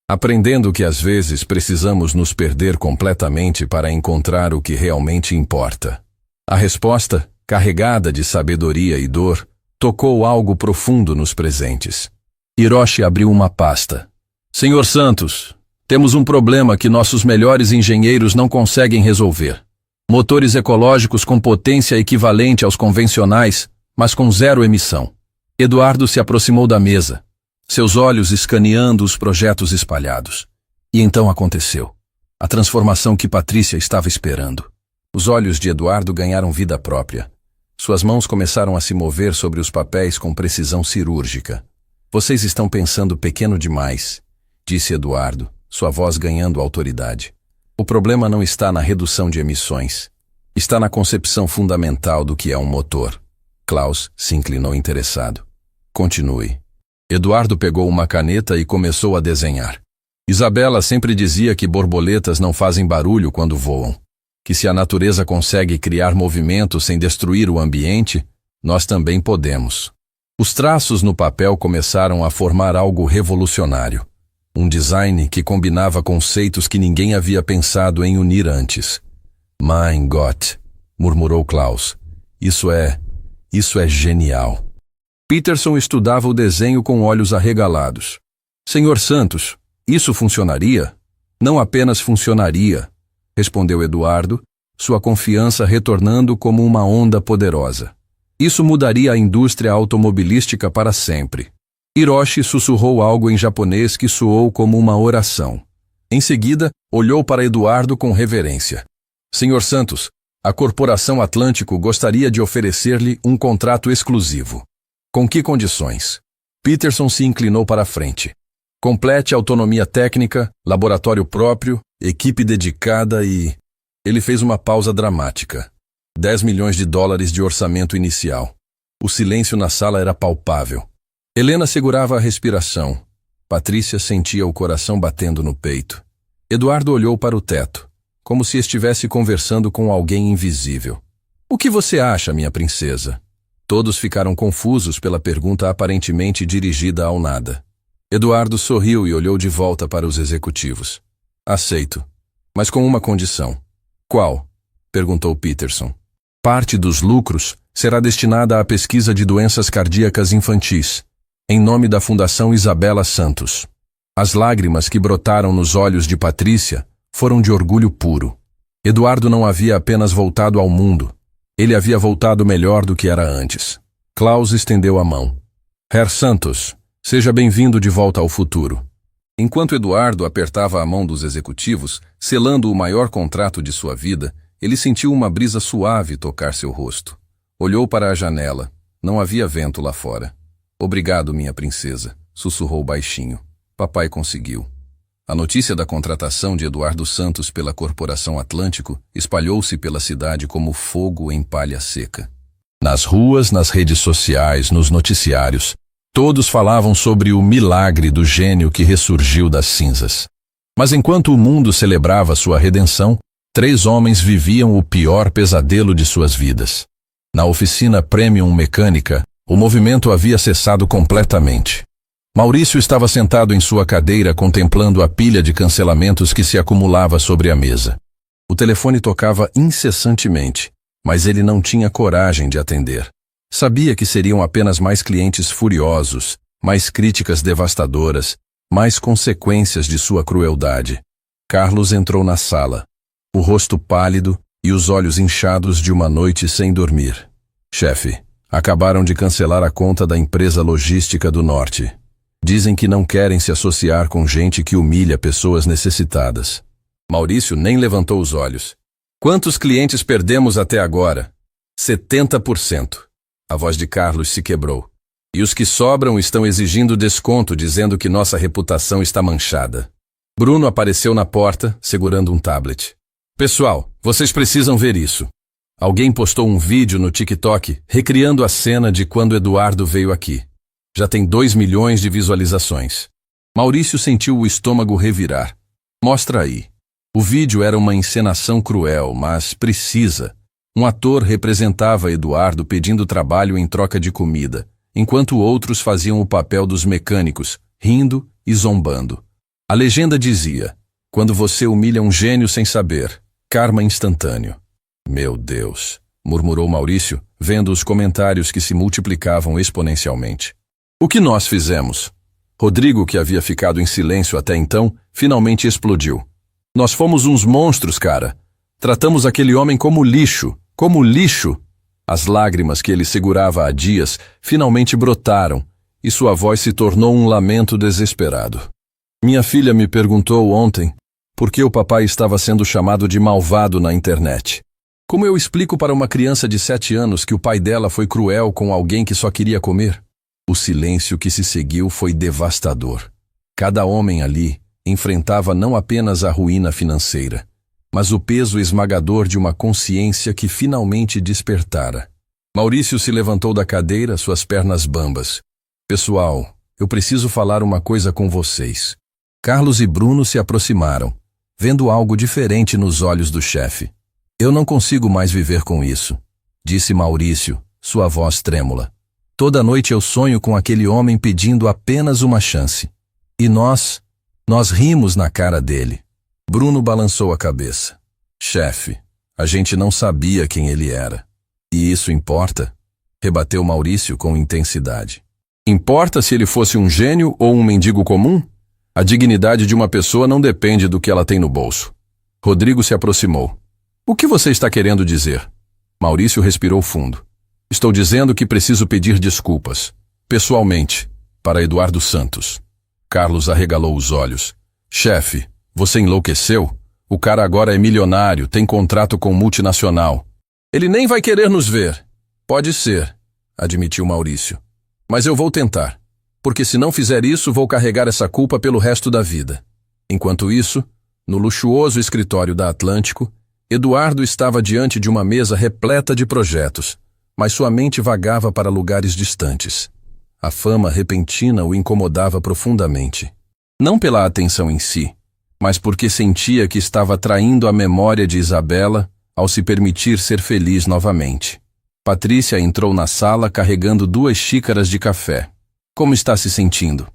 Aprendendo que às vezes precisamos nos perder completamente para encontrar o que realmente importa. A resposta, carregada de sabedoria e dor, tocou algo profundo nos presentes. Hiroshi abriu uma pasta. Senhor Santos, temos um problema que nossos melhores engenheiros não conseguem resolver. Motores ecológicos com potência equivalente aos convencionais, mas com zero emissão. Eduardo se aproximou da mesa, seus olhos escaneando os projetos espalhados. E então aconteceu. A transformação que Patrícia estava esperando. Os olhos de Eduardo ganharam vida própria. Suas mãos começaram a se mover sobre os papéis com precisão cirúrgica. Vocês estão pensando pequeno demais, disse Eduardo, sua voz ganhando autoridade. O problema não está na redução de emissões. Está na concepção fundamental do que é um motor. Klaus se inclinou interessado. Continue. Eduardo pegou uma caneta e começou a desenhar. Isabela sempre dizia que borboletas não fazem barulho quando voam. Que se a natureza consegue criar movimento sem destruir o ambiente, nós também podemos. Os traços no papel começaram a formar algo revolucionário. Um design que combinava conceitos que ninguém havia pensado em unir antes. Mein Gott, murmurou Klaus. Isso é genial. Peterson estudava o desenho com olhos arregalados. Senhor Santos, isso funcionaria? Não apenas funcionaria, respondeu Eduardo, sua confiança retornando como uma onda poderosa. Isso mudaria a indústria automobilística para sempre. Hiroshi sussurrou algo em japonês que soou como uma oração. Em seguida, olhou para Eduardo com reverência. Senhor Santos, a Corporação Atlântico gostaria de oferecer-lhe um contrato exclusivo. Com que condições? Peterson se inclinou para a frente. Complete autonomia técnica, laboratório próprio, equipe dedicada e... Ele fez uma pausa dramática. 10 milhões de dólares de orçamento inicial. O silêncio na sala era palpável. Helena segurava a respiração. Patrícia sentia o coração batendo no peito. Eduardo olhou para o teto, como se estivesse conversando com alguém invisível. O que você acha, minha princesa? Todos ficaram confusos pela pergunta aparentemente dirigida ao nada. Eduardo sorriu e olhou de volta para os executivos. Aceito, mas com uma condição. Qual? Perguntou Peterson. Parte dos lucros será destinada à pesquisa de doenças cardíacas infantis, em nome da Fundação Isabela Santos. As lágrimas que brotaram nos olhos de Patrícia foram de orgulho puro. Eduardo não havia apenas voltado ao mundo, ele havia voltado melhor do que era antes. Klaus estendeu a mão. Herr Santos, seja bem-vindo de volta ao futuro. Enquanto Eduardo apertava a mão dos executivos, selando o maior contrato de sua vida, ele sentiu uma brisa suave tocar seu rosto. Olhou para a janela. Não havia vento lá fora. Obrigado, minha princesa, sussurrou baixinho. Papai conseguiu. A notícia da contratação de Eduardo Santos pela Corporação Atlântico espalhou-se pela cidade como fogo em palha seca. Nas ruas, nas redes sociais, nos noticiários, todos falavam sobre o milagre do gênio que ressurgiu das cinzas. Mas enquanto o mundo celebrava sua redenção, 3 homens viviam o pior pesadelo de suas vidas. Na oficina Premium Mecânica, o movimento havia cessado completamente. Maurício estava sentado em sua cadeira contemplando a pilha de cancelamentos que se acumulava sobre a mesa. O telefone tocava incessantemente, mas ele não tinha coragem de atender. Sabia que seriam apenas mais clientes furiosos, mais críticas devastadoras, mais consequências de sua crueldade. Carlos entrou na sala, o rosto pálido e os olhos inchados de uma noite sem dormir. Chefe, acabaram de cancelar a conta da empresa logística do Norte. Dizem que não querem se associar com gente que humilha pessoas necessitadas. Maurício nem levantou os olhos. Quantos clientes perdemos até agora? 70%. A voz de Carlos se quebrou. E os que sobram estão exigindo desconto, dizendo que nossa reputação está manchada. Bruno apareceu na porta, segurando um tablet. Pessoal, vocês precisam ver isso. Alguém postou um vídeo no TikTok recriando a cena de quando Eduardo veio aqui. Já tem 2 milhões de visualizações. Maurício sentiu o estômago revirar. Mostra aí. O vídeo era uma encenação cruel, mas precisa. Um ator representava Eduardo pedindo trabalho em troca de comida, enquanto outros faziam o papel dos mecânicos, rindo e zombando. A legenda dizia: quando você humilha um gênio sem saber, karma instantâneo. Meu Deus, murmurou Maurício, vendo os comentários que se multiplicavam exponencialmente. O que nós fizemos? Rodrigo, que havia ficado em silêncio até então, finalmente explodiu. Nós fomos uns monstros, cara. Tratamos aquele homem como lixo. Como lixo. As lágrimas que ele segurava há dias finalmente brotaram, e sua voz se tornou um lamento desesperado. Minha filha me perguntou ontem por que o papai estava sendo chamado de malvado na internet. Como eu explico para uma criança de 7 anos que o pai dela foi cruel com alguém que só queria comer? O silêncio que se seguiu foi devastador. Cada homem ali enfrentava não apenas a ruína financeira, mas o peso esmagador de uma consciência que finalmente despertara. Maurício se levantou da cadeira, suas pernas bambas. Pessoal, eu preciso falar uma coisa com vocês. Carlos e Bruno se aproximaram, vendo algo diferente nos olhos do chefe. Eu não consigo mais viver com isso, disse Maurício, sua voz trêmula. Toda noite eu sonho com aquele homem pedindo apenas uma chance. E nós rimos na cara dele. Bruno balançou a cabeça. Chefe, a gente não sabia quem ele era. E isso importa? Rebateu Maurício com intensidade. Importa se ele fosse um gênio ou um mendigo comum? A dignidade de uma pessoa não depende do que ela tem no bolso. Rodrigo se aproximou. O que você está querendo dizer? Maurício respirou fundo. Estou dizendo que preciso pedir desculpas, pessoalmente, para Eduardo Santos. Carlos arregalou os olhos. Chefe, você enlouqueceu? O cara agora é milionário, tem contrato com multinacional. Ele nem vai querer nos ver. Pode ser, admitiu Maurício. Mas eu vou tentar, porque se não fizer isso, vou carregar essa culpa pelo resto da vida. Enquanto isso, no luxuoso escritório da Atlântico, Eduardo estava diante de uma mesa repleta de projetos, mas sua mente vagava para lugares distantes. A fama repentina o incomodava profundamente. Não pela atenção em si, mas porque sentia que estava traindo a memória de Isabela ao se permitir ser feliz novamente. Patrícia entrou na sala carregando 2 xícaras de café. Como está se sentindo?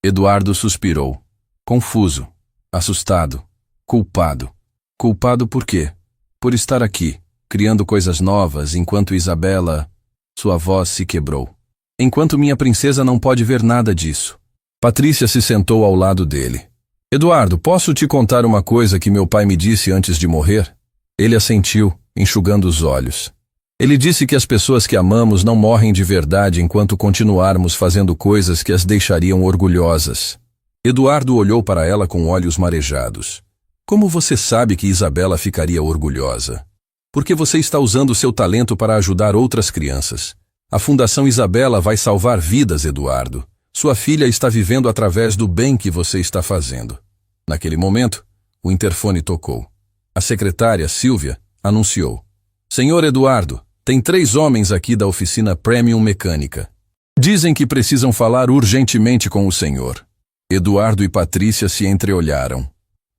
Eduardo suspirou. Confuso, assustado, culpado. Culpado por quê? Por estar aqui, criando coisas novas, enquanto Isabela... Sua voz se quebrou. Enquanto minha princesa não pode ver nada disso. Patrícia se sentou ao lado dele. Eduardo, posso te contar uma coisa que meu pai me disse antes de morrer? Ele assentiu, enxugando os olhos. Ele disse que as pessoas que amamos não morrem de verdade enquanto continuarmos fazendo coisas que as deixariam orgulhosas. Eduardo olhou para ela com olhos marejados. Como você sabe que Isabela ficaria orgulhosa? Porque você está usando seu talento para ajudar outras crianças. A Fundação Isabela vai salvar vidas, Eduardo. Sua filha está vivendo através do bem que você está fazendo. Naquele momento, o interfone tocou. A secretária, Silvia, anunciou. Senhor Eduardo, tem 3 homens aqui da oficina Premium Mecânica. Dizem que precisam falar urgentemente com o senhor. Eduardo e Patrícia se entreolharam.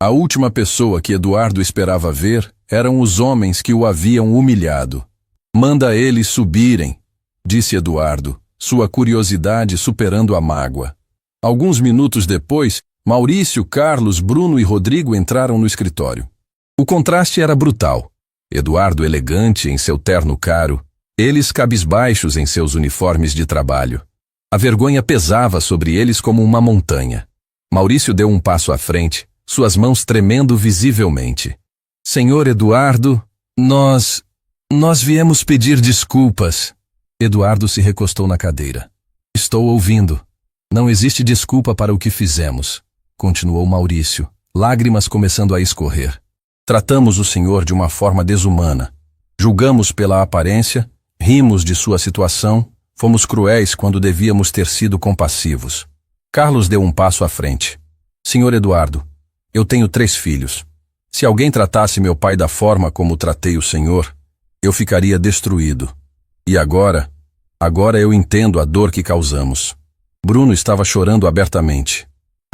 A última pessoa que Eduardo esperava ver eram os homens que o haviam humilhado. Manda eles subirem, disse Eduardo, sua curiosidade superando a mágoa. Alguns minutos depois, Maurício, Carlos, Bruno e Rodrigo entraram no escritório. O contraste era brutal. Eduardo elegante em seu terno caro, eles cabisbaixos em seus uniformes de trabalho. A vergonha pesava sobre eles como uma montanha. Maurício deu um passo à frente, suas mãos tremendo visivelmente. Senhor Eduardo, nós viemos pedir desculpas. Eduardo se recostou na cadeira. Estou ouvindo. Não existe desculpa para o que fizemos, continuou Maurício, lágrimas começando a escorrer. Tratamos o senhor de uma forma desumana. Julgamos pela aparência, rimos de sua situação, fomos cruéis quando devíamos ter sido compassivos. Carlos deu um passo à frente. Senhor Eduardo, eu tenho 3 filhos. Se alguém tratasse meu pai da forma como tratei o senhor, eu ficaria destruído. E agora eu entendo a dor que causamos. Bruno estava chorando abertamente.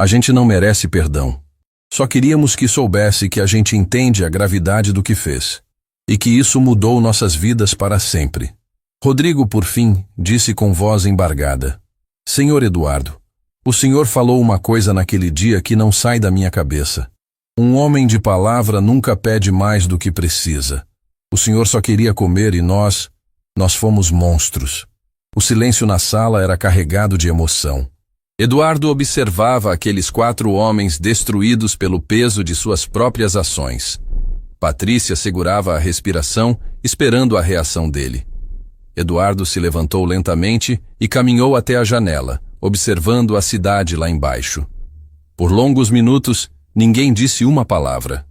A gente não merece perdão. Só queríamos que soubesse que a gente entende a gravidade do que fez. E que isso mudou nossas vidas para sempre. Rodrigo, por fim, disse com voz embargada: Senhor Eduardo, o senhor falou uma coisa naquele dia que não sai da minha cabeça. Um homem de palavra nunca pede mais do que precisa. O senhor só queria comer e nós fomos monstros. O silêncio na sala era carregado de emoção. Eduardo observava aqueles 4 homens destruídos pelo peso de suas próprias ações. Patrícia segurava a respiração, esperando a reação dele. Eduardo se levantou lentamente e caminhou até a janela, observando a cidade lá embaixo. Por longos minutos, ninguém disse uma palavra.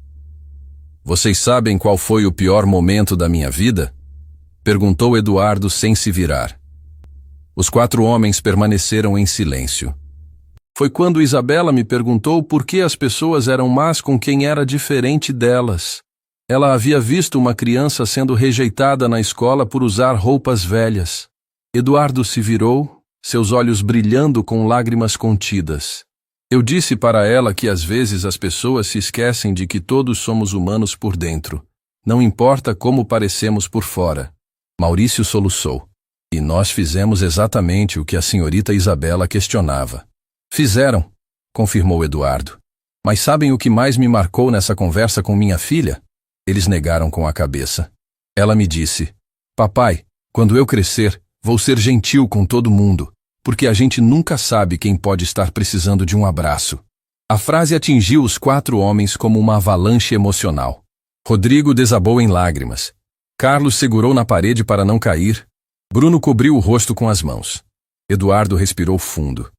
Vocês sabem qual foi o pior momento da minha vida? Perguntou Eduardo sem se virar. Os 4 homens permaneceram em silêncio. Foi quando Isabela me perguntou por que as pessoas eram más com quem era diferente delas. Ela havia visto uma criança sendo rejeitada na escola por usar roupas velhas. Eduardo se virou, seus olhos brilhando com lágrimas contidas. Eu disse para ela que às vezes as pessoas se esquecem de que todos somos humanos por dentro. Não importa como parecemos por fora. Maurício soluçou. E nós fizemos exatamente o que a senhorita Isabela questionava. Fizeram, confirmou Eduardo. Mas sabem o que mais me marcou nessa conversa com minha filha? Eles negaram com a cabeça. Ela me disse: Papai, quando eu crescer, vou ser gentil com todo mundo, porque a gente nunca sabe quem pode estar precisando de um abraço. A frase atingiu os 4 homens como uma avalanche emocional. Rodrigo desabou em lágrimas. Carlos segurou na parede para não cair. Bruno cobriu o rosto com as mãos. Eduardo respirou fundo.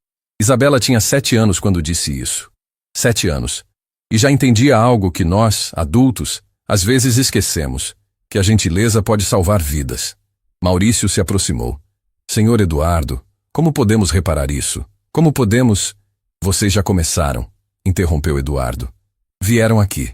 Isabela tinha 7 anos quando disse isso. 7 anos. E já entendia algo que nós, adultos, às vezes esquecemos, que a gentileza pode salvar vidas. Maurício se aproximou. Senhor Eduardo, como podemos reparar isso? Como podemos... Vocês já começaram, interrompeu Eduardo. Vieram aqui.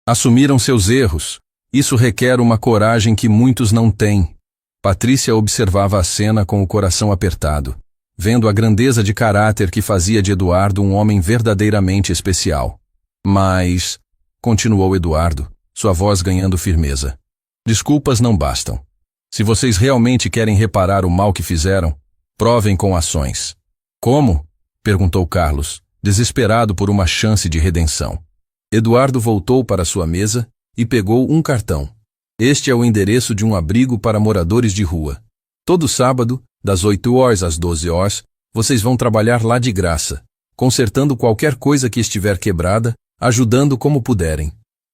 Assumiram seus erros. Isso requer uma coragem que muitos não têm. Patrícia observava a cena com o coração apertado, vendo a grandeza de caráter que fazia de Eduardo um homem verdadeiramente especial. Mas, continuou Eduardo, sua voz ganhando firmeza, desculpas não bastam. Se vocês realmente querem reparar o mal que fizeram, provem com ações. Como? Perguntou Carlos, desesperado por uma chance de redenção. Eduardo voltou para sua mesa e pegou um cartão. Este é o endereço de um abrigo para moradores de rua. Todo sábado, das 8 horas às 12 horas, vocês vão trabalhar lá de graça, consertando qualquer coisa que estiver quebrada, ajudando como puderem.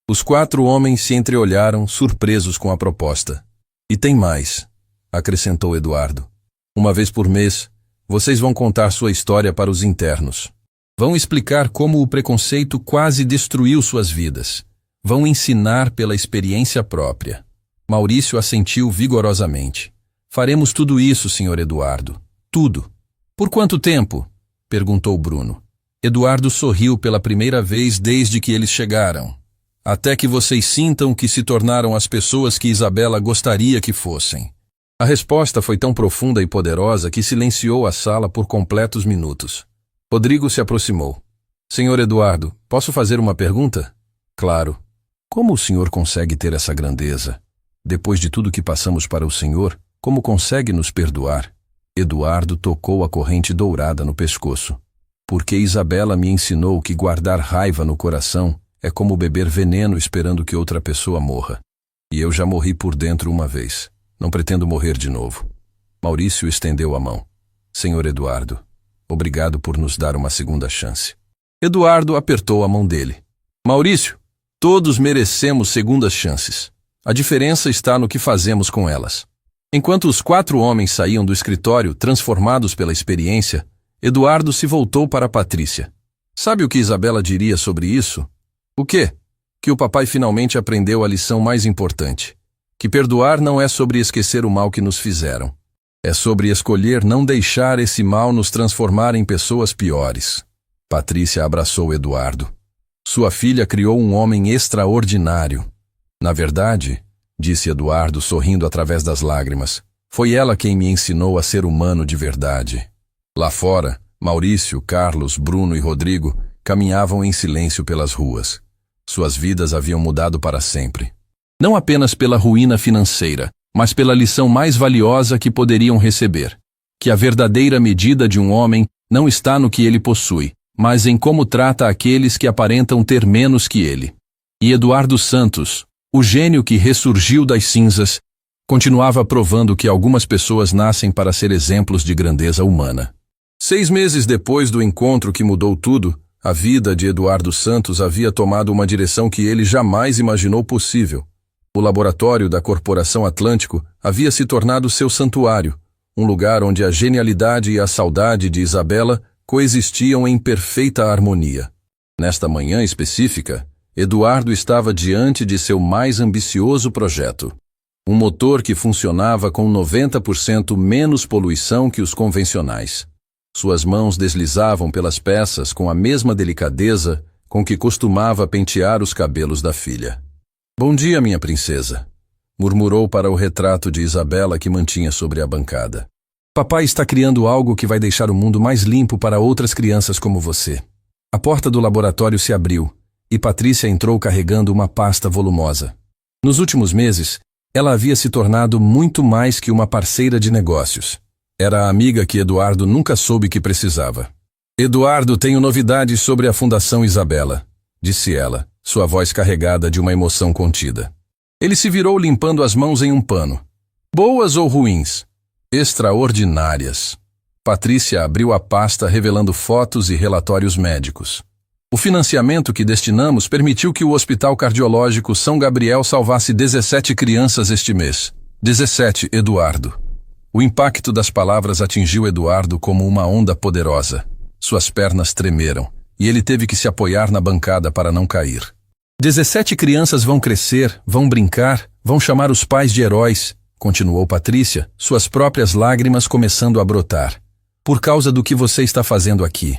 Os 4 homens se entreolharam, surpresos com a proposta. E tem mais, acrescentou Eduardo. Uma vez por mês, vocês vão contar sua história para os internos. Vão explicar como o preconceito quase destruiu suas vidas. Vão ensinar pela experiência própria. Maurício assentiu vigorosamente. Faremos tudo isso, senhor Eduardo. Tudo. Por quanto tempo? Perguntou Bruno. Eduardo sorriu pela primeira vez desde que eles chegaram. Até que vocês sintam que se tornaram as pessoas que Isabela gostaria que fossem. A resposta foi tão profunda e poderosa que silenciou a sala por completos minutos. Rodrigo se aproximou. Senhor Eduardo, posso fazer uma pergunta? Claro. Como o senhor consegue ter essa grandeza? Depois de tudo que passamos para o senhor, como consegue nos perdoar? Eduardo tocou a corrente dourada no pescoço. Porque Isabela me ensinou que guardar raiva no coração é como beber veneno esperando que outra pessoa morra. E eu já morri por dentro uma vez. Não pretendo morrer de novo. Maurício estendeu a mão. Senhor Eduardo, obrigado por nos dar uma segunda chance. Eduardo apertou a mão dele. Maurício, todos merecemos segundas chances. A diferença está no que fazemos com elas. Enquanto os 4 homens saíam do escritório, transformados pela experiência, Eduardo se voltou para Patrícia. Sabe o que Isabela diria sobre isso? O quê? Que o papai finalmente aprendeu a lição mais importante. Que perdoar não é sobre esquecer o mal que nos fizeram. É sobre escolher não deixar esse mal nos transformar em pessoas piores. Patrícia abraçou Eduardo. Sua filha criou um homem extraordinário. Na verdade, disse Eduardo sorrindo através das lágrimas, foi ela quem me ensinou a ser humano de verdade. Lá fora, Maurício, Carlos, Bruno e Rodrigo caminhavam em silêncio pelas ruas. Suas vidas haviam mudado para sempre. Não apenas pela ruína financeira, mas pela lição mais valiosa que poderiam receber: que a verdadeira medida de um homem não está no que ele possui, mas em como trata aqueles que aparentam ter menos que ele. E Eduardo Santos, o gênio que ressurgiu das cinzas, continuava provando que algumas pessoas nascem para ser exemplos de grandeza humana. 6 meses depois do encontro que mudou tudo, a vida de Eduardo Santos havia tomado uma direção que ele jamais imaginou possível. O laboratório da Corporação Atlântico havia se tornado seu santuário, um lugar onde a genialidade e a saudade de Isabela coexistiam em perfeita harmonia. Nesta manhã específica, Eduardo estava diante de seu mais ambicioso projeto. Um motor que funcionava com 90% menos poluição que os convencionais. Suas mãos deslizavam pelas peças com a mesma delicadeza com que costumava pentear os cabelos da filha. "Bom dia, minha princesa", murmurou para o retrato de Isabela que mantinha sobre a bancada. "Papai está criando algo que vai deixar o mundo mais limpo para outras crianças como você." A porta do laboratório se abriu e Patrícia entrou carregando uma pasta volumosa. Nos últimos meses, ela havia se tornado muito mais que uma parceira de negócios. Era a amiga que Eduardo nunca soube que precisava. "Eduardo, tenho novidades sobre a Fundação Isabela", disse ela, sua voz carregada de uma emoção contida. Ele se virou limpando as mãos em um pano. "Boas ou ruins?" "Extraordinárias." Patrícia abriu a pasta revelando fotos e relatórios médicos. "O financiamento que destinamos permitiu que o Hospital Cardiológico São Gabriel salvasse 17 crianças este mês. 17, Eduardo." O impacto das palavras atingiu Eduardo como uma onda poderosa. Suas pernas tremeram, e ele teve que se apoiar na bancada para não cair. 17 crianças vão crescer, vão brincar, vão chamar os pais de heróis, continuou Patrícia, suas próprias lágrimas começando a brotar. "Por causa do que você está fazendo aqui."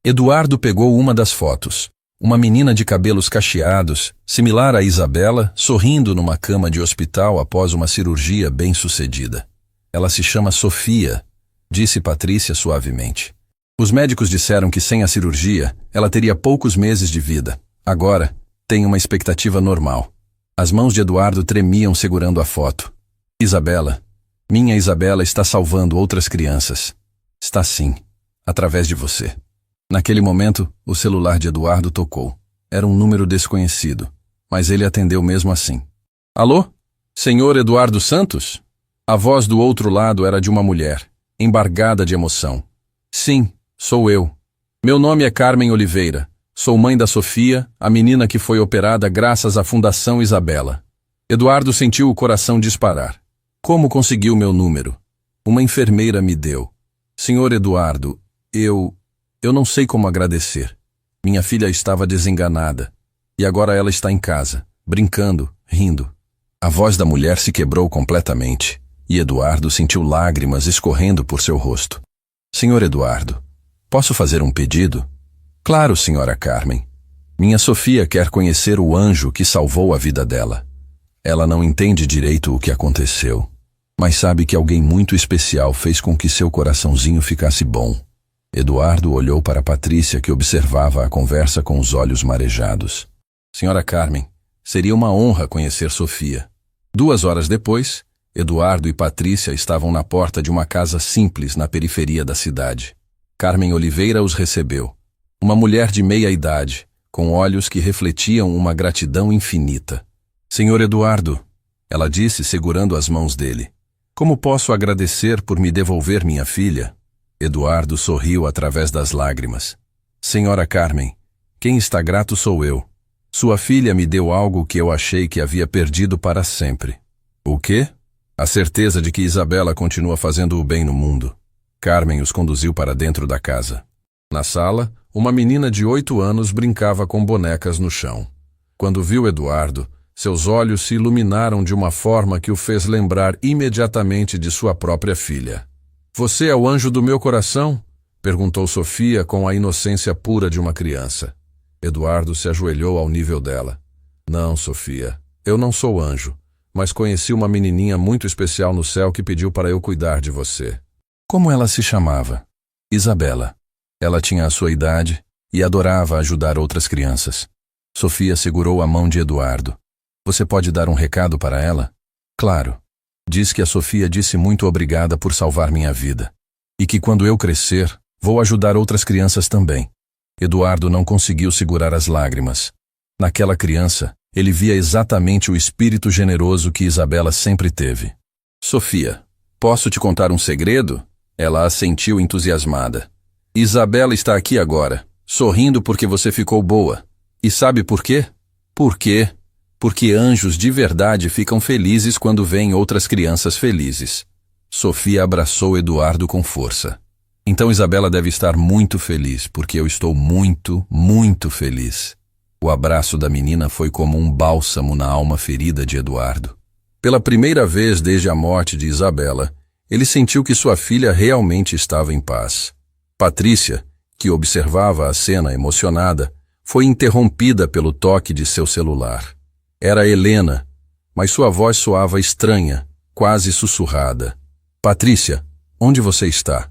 Eduardo pegou uma das fotos. Uma menina de cabelos cacheados, similar a Isabela, sorrindo numa cama de hospital após uma cirurgia bem-sucedida. "Ela se chama Sofia", disse Patrícia suavemente. "Os médicos disseram que sem a cirurgia, ela teria poucos meses de vida. Agora, tem uma expectativa normal." As mãos de Eduardo tremiam segurando a foto. "Isabela, minha Isabela está salvando outras crianças." "Está sim, através de você." Naquele momento, o celular de Eduardo tocou. Era um número desconhecido, mas ele atendeu mesmo assim. "Alô? Senhor Eduardo Santos?" A voz do outro lado era de uma mulher, embargada de emoção. "Sim, sou eu. Meu nome é Carmen Oliveira. Sou mãe da Sofia, a menina que foi operada graças à Fundação Isabela." Eduardo sentiu o coração disparar. "Como conseguiu meu número?" "Uma enfermeira me deu." "Senhor Eduardo, eu não sei como agradecer. Minha filha estava desenganada. E agora ela está em casa, brincando, rindo." A voz da mulher se quebrou completamente. E Eduardo sentiu lágrimas escorrendo por seu rosto. "Senhor Eduardo, posso fazer um pedido?" "Claro, senhora Carmen. Minha Sofia quer conhecer o anjo que salvou a vida dela. Ela não entende direito o que aconteceu, mas sabe que alguém muito especial fez com que seu coraçãozinho ficasse bom." Eduardo olhou para Patrícia, que observava a conversa com os olhos marejados. "Senhora Carmen, seria uma honra conhecer Sofia." 2 horas depois, Eduardo e Patrícia estavam na porta de uma casa simples na periferia da cidade. Carmen Oliveira os recebeu. Uma mulher de meia idade, com olhos que refletiam uma gratidão infinita. "Senhor Eduardo", ela disse segurando as mãos dele, "como posso agradecer por me devolver minha filha?" Eduardo sorriu através das lágrimas. "Senhora Carmen, quem está grato sou eu. Sua filha me deu algo que eu achei que havia perdido para sempre." "O quê?" "A certeza de que Isabela continua fazendo o bem no mundo." Carmen os conduziu para dentro da casa. Na sala, uma menina de 8 anos brincava com bonecas no chão. Quando viu Eduardo, seus olhos se iluminaram de uma forma que o fez lembrar imediatamente de sua própria filha. "Você é o anjo do meu coração?" perguntou Sofia com a inocência pura de uma criança. Eduardo se ajoelhou ao nível dela. "Não, Sofia, eu não sou anjo, mas conheci uma menininha muito especial no céu que pediu para eu cuidar de você." "Como ela se chamava?" "Isabela." "Ela tinha a sua idade?" e adorava ajudar outras crianças. Sofia segurou a mão de Eduardo. Você pode dar um recado para ela? Claro. Diz que a Sofia disse muito obrigada por salvar minha vida. E que quando eu crescer, vou ajudar outras crianças também. Eduardo não conseguiu segurar as lágrimas. Naquela criança, ele via exatamente o espírito generoso que Isabela sempre teve. Sofia, posso te contar um segredo? Ela assentiu entusiasmada. Isabela está aqui agora, sorrindo porque você ficou boa. E sabe por quê? Por quê? Porque anjos de verdade ficam felizes quando veem outras crianças felizes. Sofia abraçou Eduardo com força. Então Isabela deve estar muito feliz, porque eu estou muito, muito feliz. O abraço da menina foi como um bálsamo na alma ferida de Eduardo. Pela primeira vez desde a morte de Isabela, ele sentiu que sua filha realmente estava em paz. Patrícia, que observava a cena emocionada, foi interrompida pelo toque de seu celular. Era Helena, mas sua voz soava estranha, quase sussurrada. Patrícia, onde você está?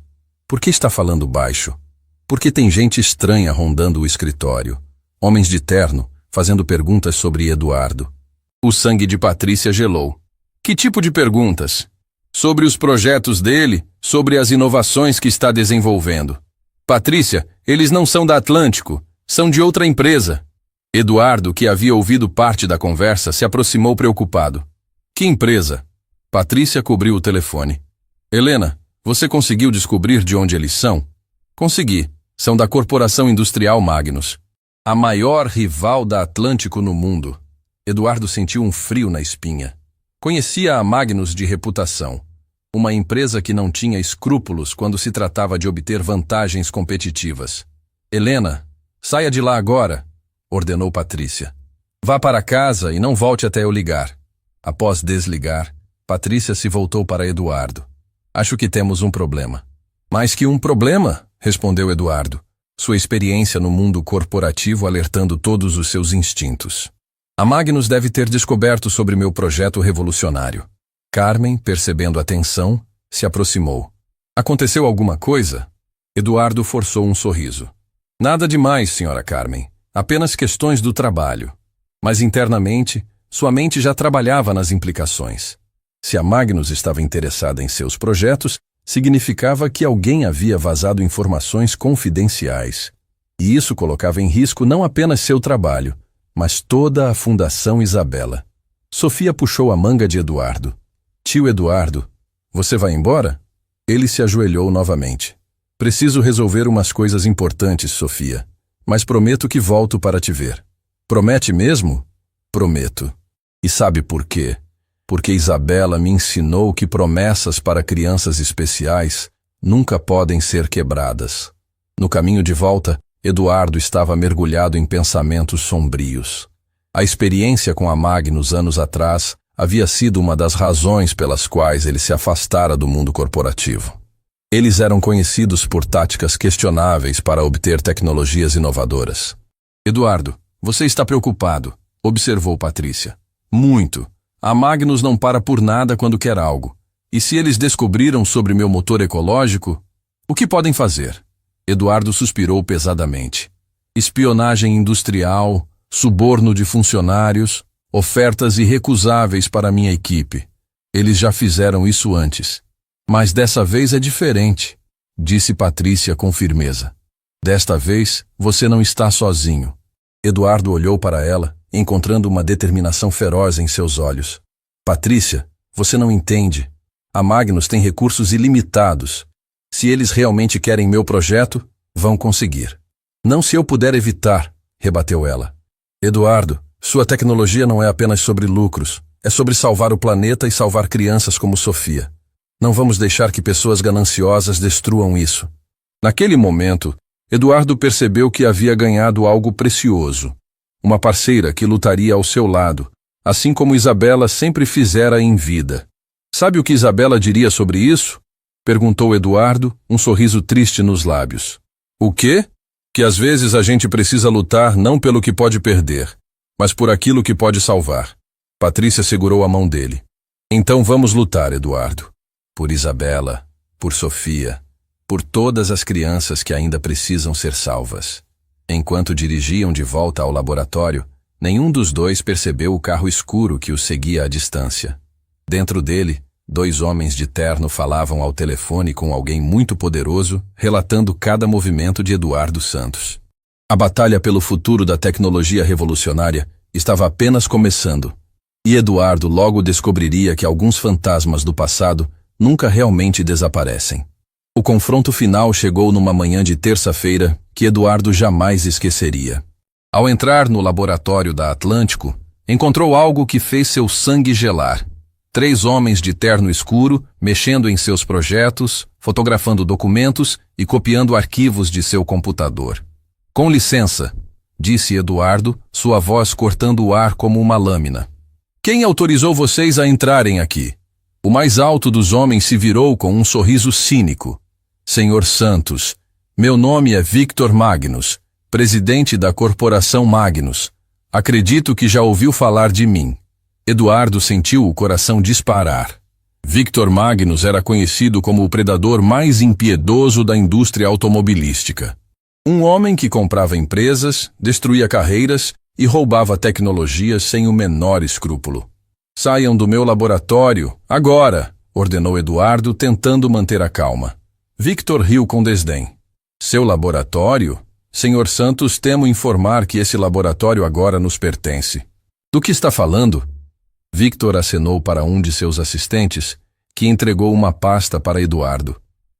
Por que está falando baixo? Porque tem gente estranha rondando o escritório. Homens de terno, fazendo perguntas sobre Eduardo. O sangue de Patrícia gelou. Que tipo de perguntas? Sobre os projetos dele, sobre as inovações que está desenvolvendo. Patrícia, eles não são da Atlântico, são de outra empresa. Eduardo, que havia ouvido parte da conversa, se aproximou preocupado. Que empresa? Patrícia cobriu o telefone. Helena, você conseguiu descobrir de onde eles são? Consegui. São da Corporação Industrial Magnus. A maior rival da Atlântico no mundo. Eduardo sentiu um frio na espinha. Conhecia a Magnus de reputação. Uma empresa que não tinha escrúpulos quando se tratava de obter vantagens competitivas. Helena, saia de lá agora, ordenou Patrícia. Vá para casa e não volte até eu ligar. Após desligar, Patrícia se voltou para Eduardo. Acho que temos um problema. Mais que um problema, respondeu Eduardo, sua experiência no mundo corporativo alertando todos os seus instintos. A Magnus deve ter descoberto sobre meu projeto revolucionário. Carmen, percebendo a tensão, se aproximou. Aconteceu alguma coisa? Eduardo forçou um sorriso. Nada demais, senhora Carmen. Apenas questões do trabalho. Mas internamente, sua mente já trabalhava nas implicações. Se a Magnus estava interessada em seus projetos, significava que alguém havia vazado informações confidenciais. E isso colocava em risco não apenas seu trabalho, mas toda a Fundação Isabela. Sofia puxou a manga de Eduardo. Tio Eduardo, você vai embora? Ele se ajoelhou novamente. Preciso resolver umas coisas importantes, Sofia, mas prometo que volto para te ver. Promete mesmo? Prometo. E sabe por quê? Porque Isabela me ensinou que promessas para crianças especiais nunca podem ser quebradas. No caminho de volta, Eduardo estava mergulhado em pensamentos sombrios. A experiência com a Magnus anos atrás havia sido uma das razões pelas quais ele se afastara do mundo corporativo. Eles eram conhecidos por táticas questionáveis para obter tecnologias inovadoras. Eduardo, você está preocupado, observou Patrícia. Muito. A Magnus não para por nada quando quer algo. E se eles descobriram sobre meu motor ecológico, o que podem fazer? Eduardo suspirou pesadamente. Espionagem industrial, suborno de funcionários, ofertas irrecusáveis para minha equipe. Eles já fizeram isso antes. Mas dessa vez é diferente, disse Patrícia com firmeza. Desta vez, você não está sozinho. Eduardo olhou para ela, encontrando uma determinação feroz em seus olhos. Patrícia, você não entende. A Magnus tem recursos ilimitados. Se eles realmente querem meu projeto, vão conseguir. Não se eu puder evitar, rebateu ela. Eduardo, sua tecnologia não é apenas sobre lucros, é sobre salvar o planeta e salvar crianças como Sofia. Não vamos deixar que pessoas gananciosas destruam isso. Naquele momento, Eduardo percebeu que havia ganhado algo precioso. Uma parceira que lutaria ao seu lado, assim como Isabela sempre fizera em vida. Sabe o que Isabela diria sobre isso? Perguntou Eduardo, um sorriso triste nos lábios. O quê? Que às vezes a gente precisa lutar não pelo que pode perder, mas por aquilo que pode salvar. Patrícia segurou a mão dele. Então vamos lutar, Eduardo. Por Isabela, por Sofia, por todas as crianças que ainda precisam ser salvas. Enquanto dirigiam de volta ao laboratório, nenhum dos dois percebeu o carro escuro que os seguia à distância. Dentro dele, 2 homens de terno falavam ao telefone com alguém muito poderoso, relatando cada movimento de Eduardo Santos. A batalha pelo futuro da tecnologia revolucionária estava apenas começando, e Eduardo logo descobriria que alguns fantasmas do passado nunca realmente desaparecem. O confronto final chegou numa manhã de terça-feira que Eduardo jamais esqueceria. Ao entrar no laboratório da Atlântico, encontrou algo que fez seu sangue gelar. 3 homens de terno escuro, mexendo em seus projetos, fotografando documentos e copiando arquivos de seu computador. "Com licença", disse Eduardo, sua voz cortando o ar como uma lâmina. "Quem autorizou vocês a entrarem aqui?" O mais alto dos homens se virou com um sorriso cínico. "Senhor Santos, meu nome é Victor Magnus, presidente da Corporação Magnus. Acredito que já ouviu falar de mim." Eduardo sentiu o coração disparar. Victor Magnus era conhecido como o predador mais impiedoso da indústria automobilística. Um homem que comprava empresas, destruía carreiras e roubava tecnologias sem o menor escrúpulo. "Saiam do meu laboratório, agora!" ordenou Eduardo, tentando manter a calma. Victor riu com desdém. "Seu laboratório? Senhor Santos, temo informar que esse laboratório agora nos pertence." "Do que está falando?" Victor acenou para um de seus assistentes, que entregou uma pasta para Eduardo.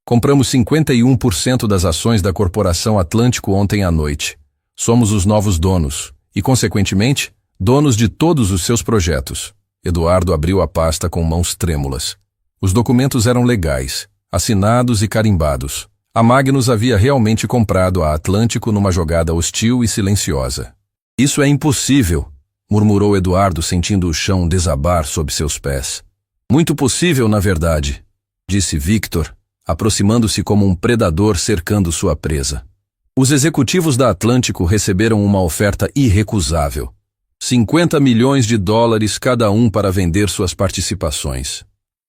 "Compramos 51% das ações da Corporação Atlântico ontem à noite. Somos os novos donos e, consequentemente, donos de todos os seus projetos." Eduardo abriu a pasta com mãos trêmulas. Os documentos eram legais, assinados e carimbados. A Magnus havia realmente comprado a Atlântico numa jogada hostil e silenciosa. "Isso é impossível", murmurou Eduardo, sentindo o chão desabar sob seus pés. "Muito possível, na verdade", disse Victor, aproximando-se como um predador cercando sua presa. Os executivos da Atlântico receberam uma oferta irrecusável. 50 milhões de dólares cada um para vender suas participações.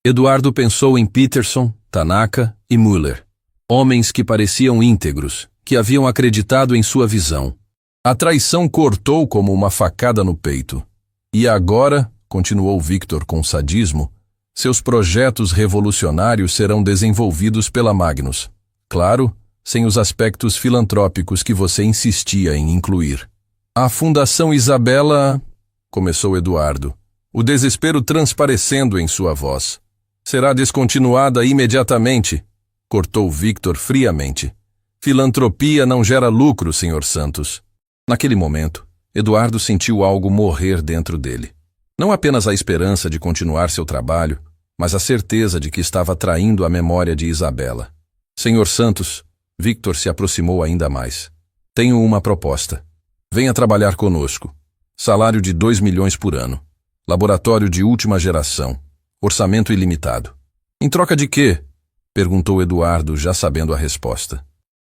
Eduardo pensou em Peterson, Tanaka e Mueller. Homens que pareciam íntegros, que haviam acreditado em sua visão. A traição cortou como uma facada no peito. "E agora", continuou Victor com sadismo, "seus projetos revolucionários serão desenvolvidos pela Magnus. Claro, sem os aspectos filantrópicos que você insistia em incluir." "A Fundação Isabela", começou Eduardo, o desespero transparecendo em sua voz. "Será descontinuada imediatamente", cortou Victor friamente. "Filantropia não gera lucro, Sr. Santos." Naquele momento, Eduardo sentiu algo morrer dentro dele. Não apenas a esperança de continuar seu trabalho, mas a certeza de que estava traindo a memória de Isabela. "Sr. Santos", Victor se aproximou ainda mais. "Tenho uma proposta. Venha trabalhar conosco. Salário de 2 milhões por ano. Laboratório de última geração. Orçamento ilimitado." "Em troca de quê?" perguntou Eduardo, já sabendo a resposta.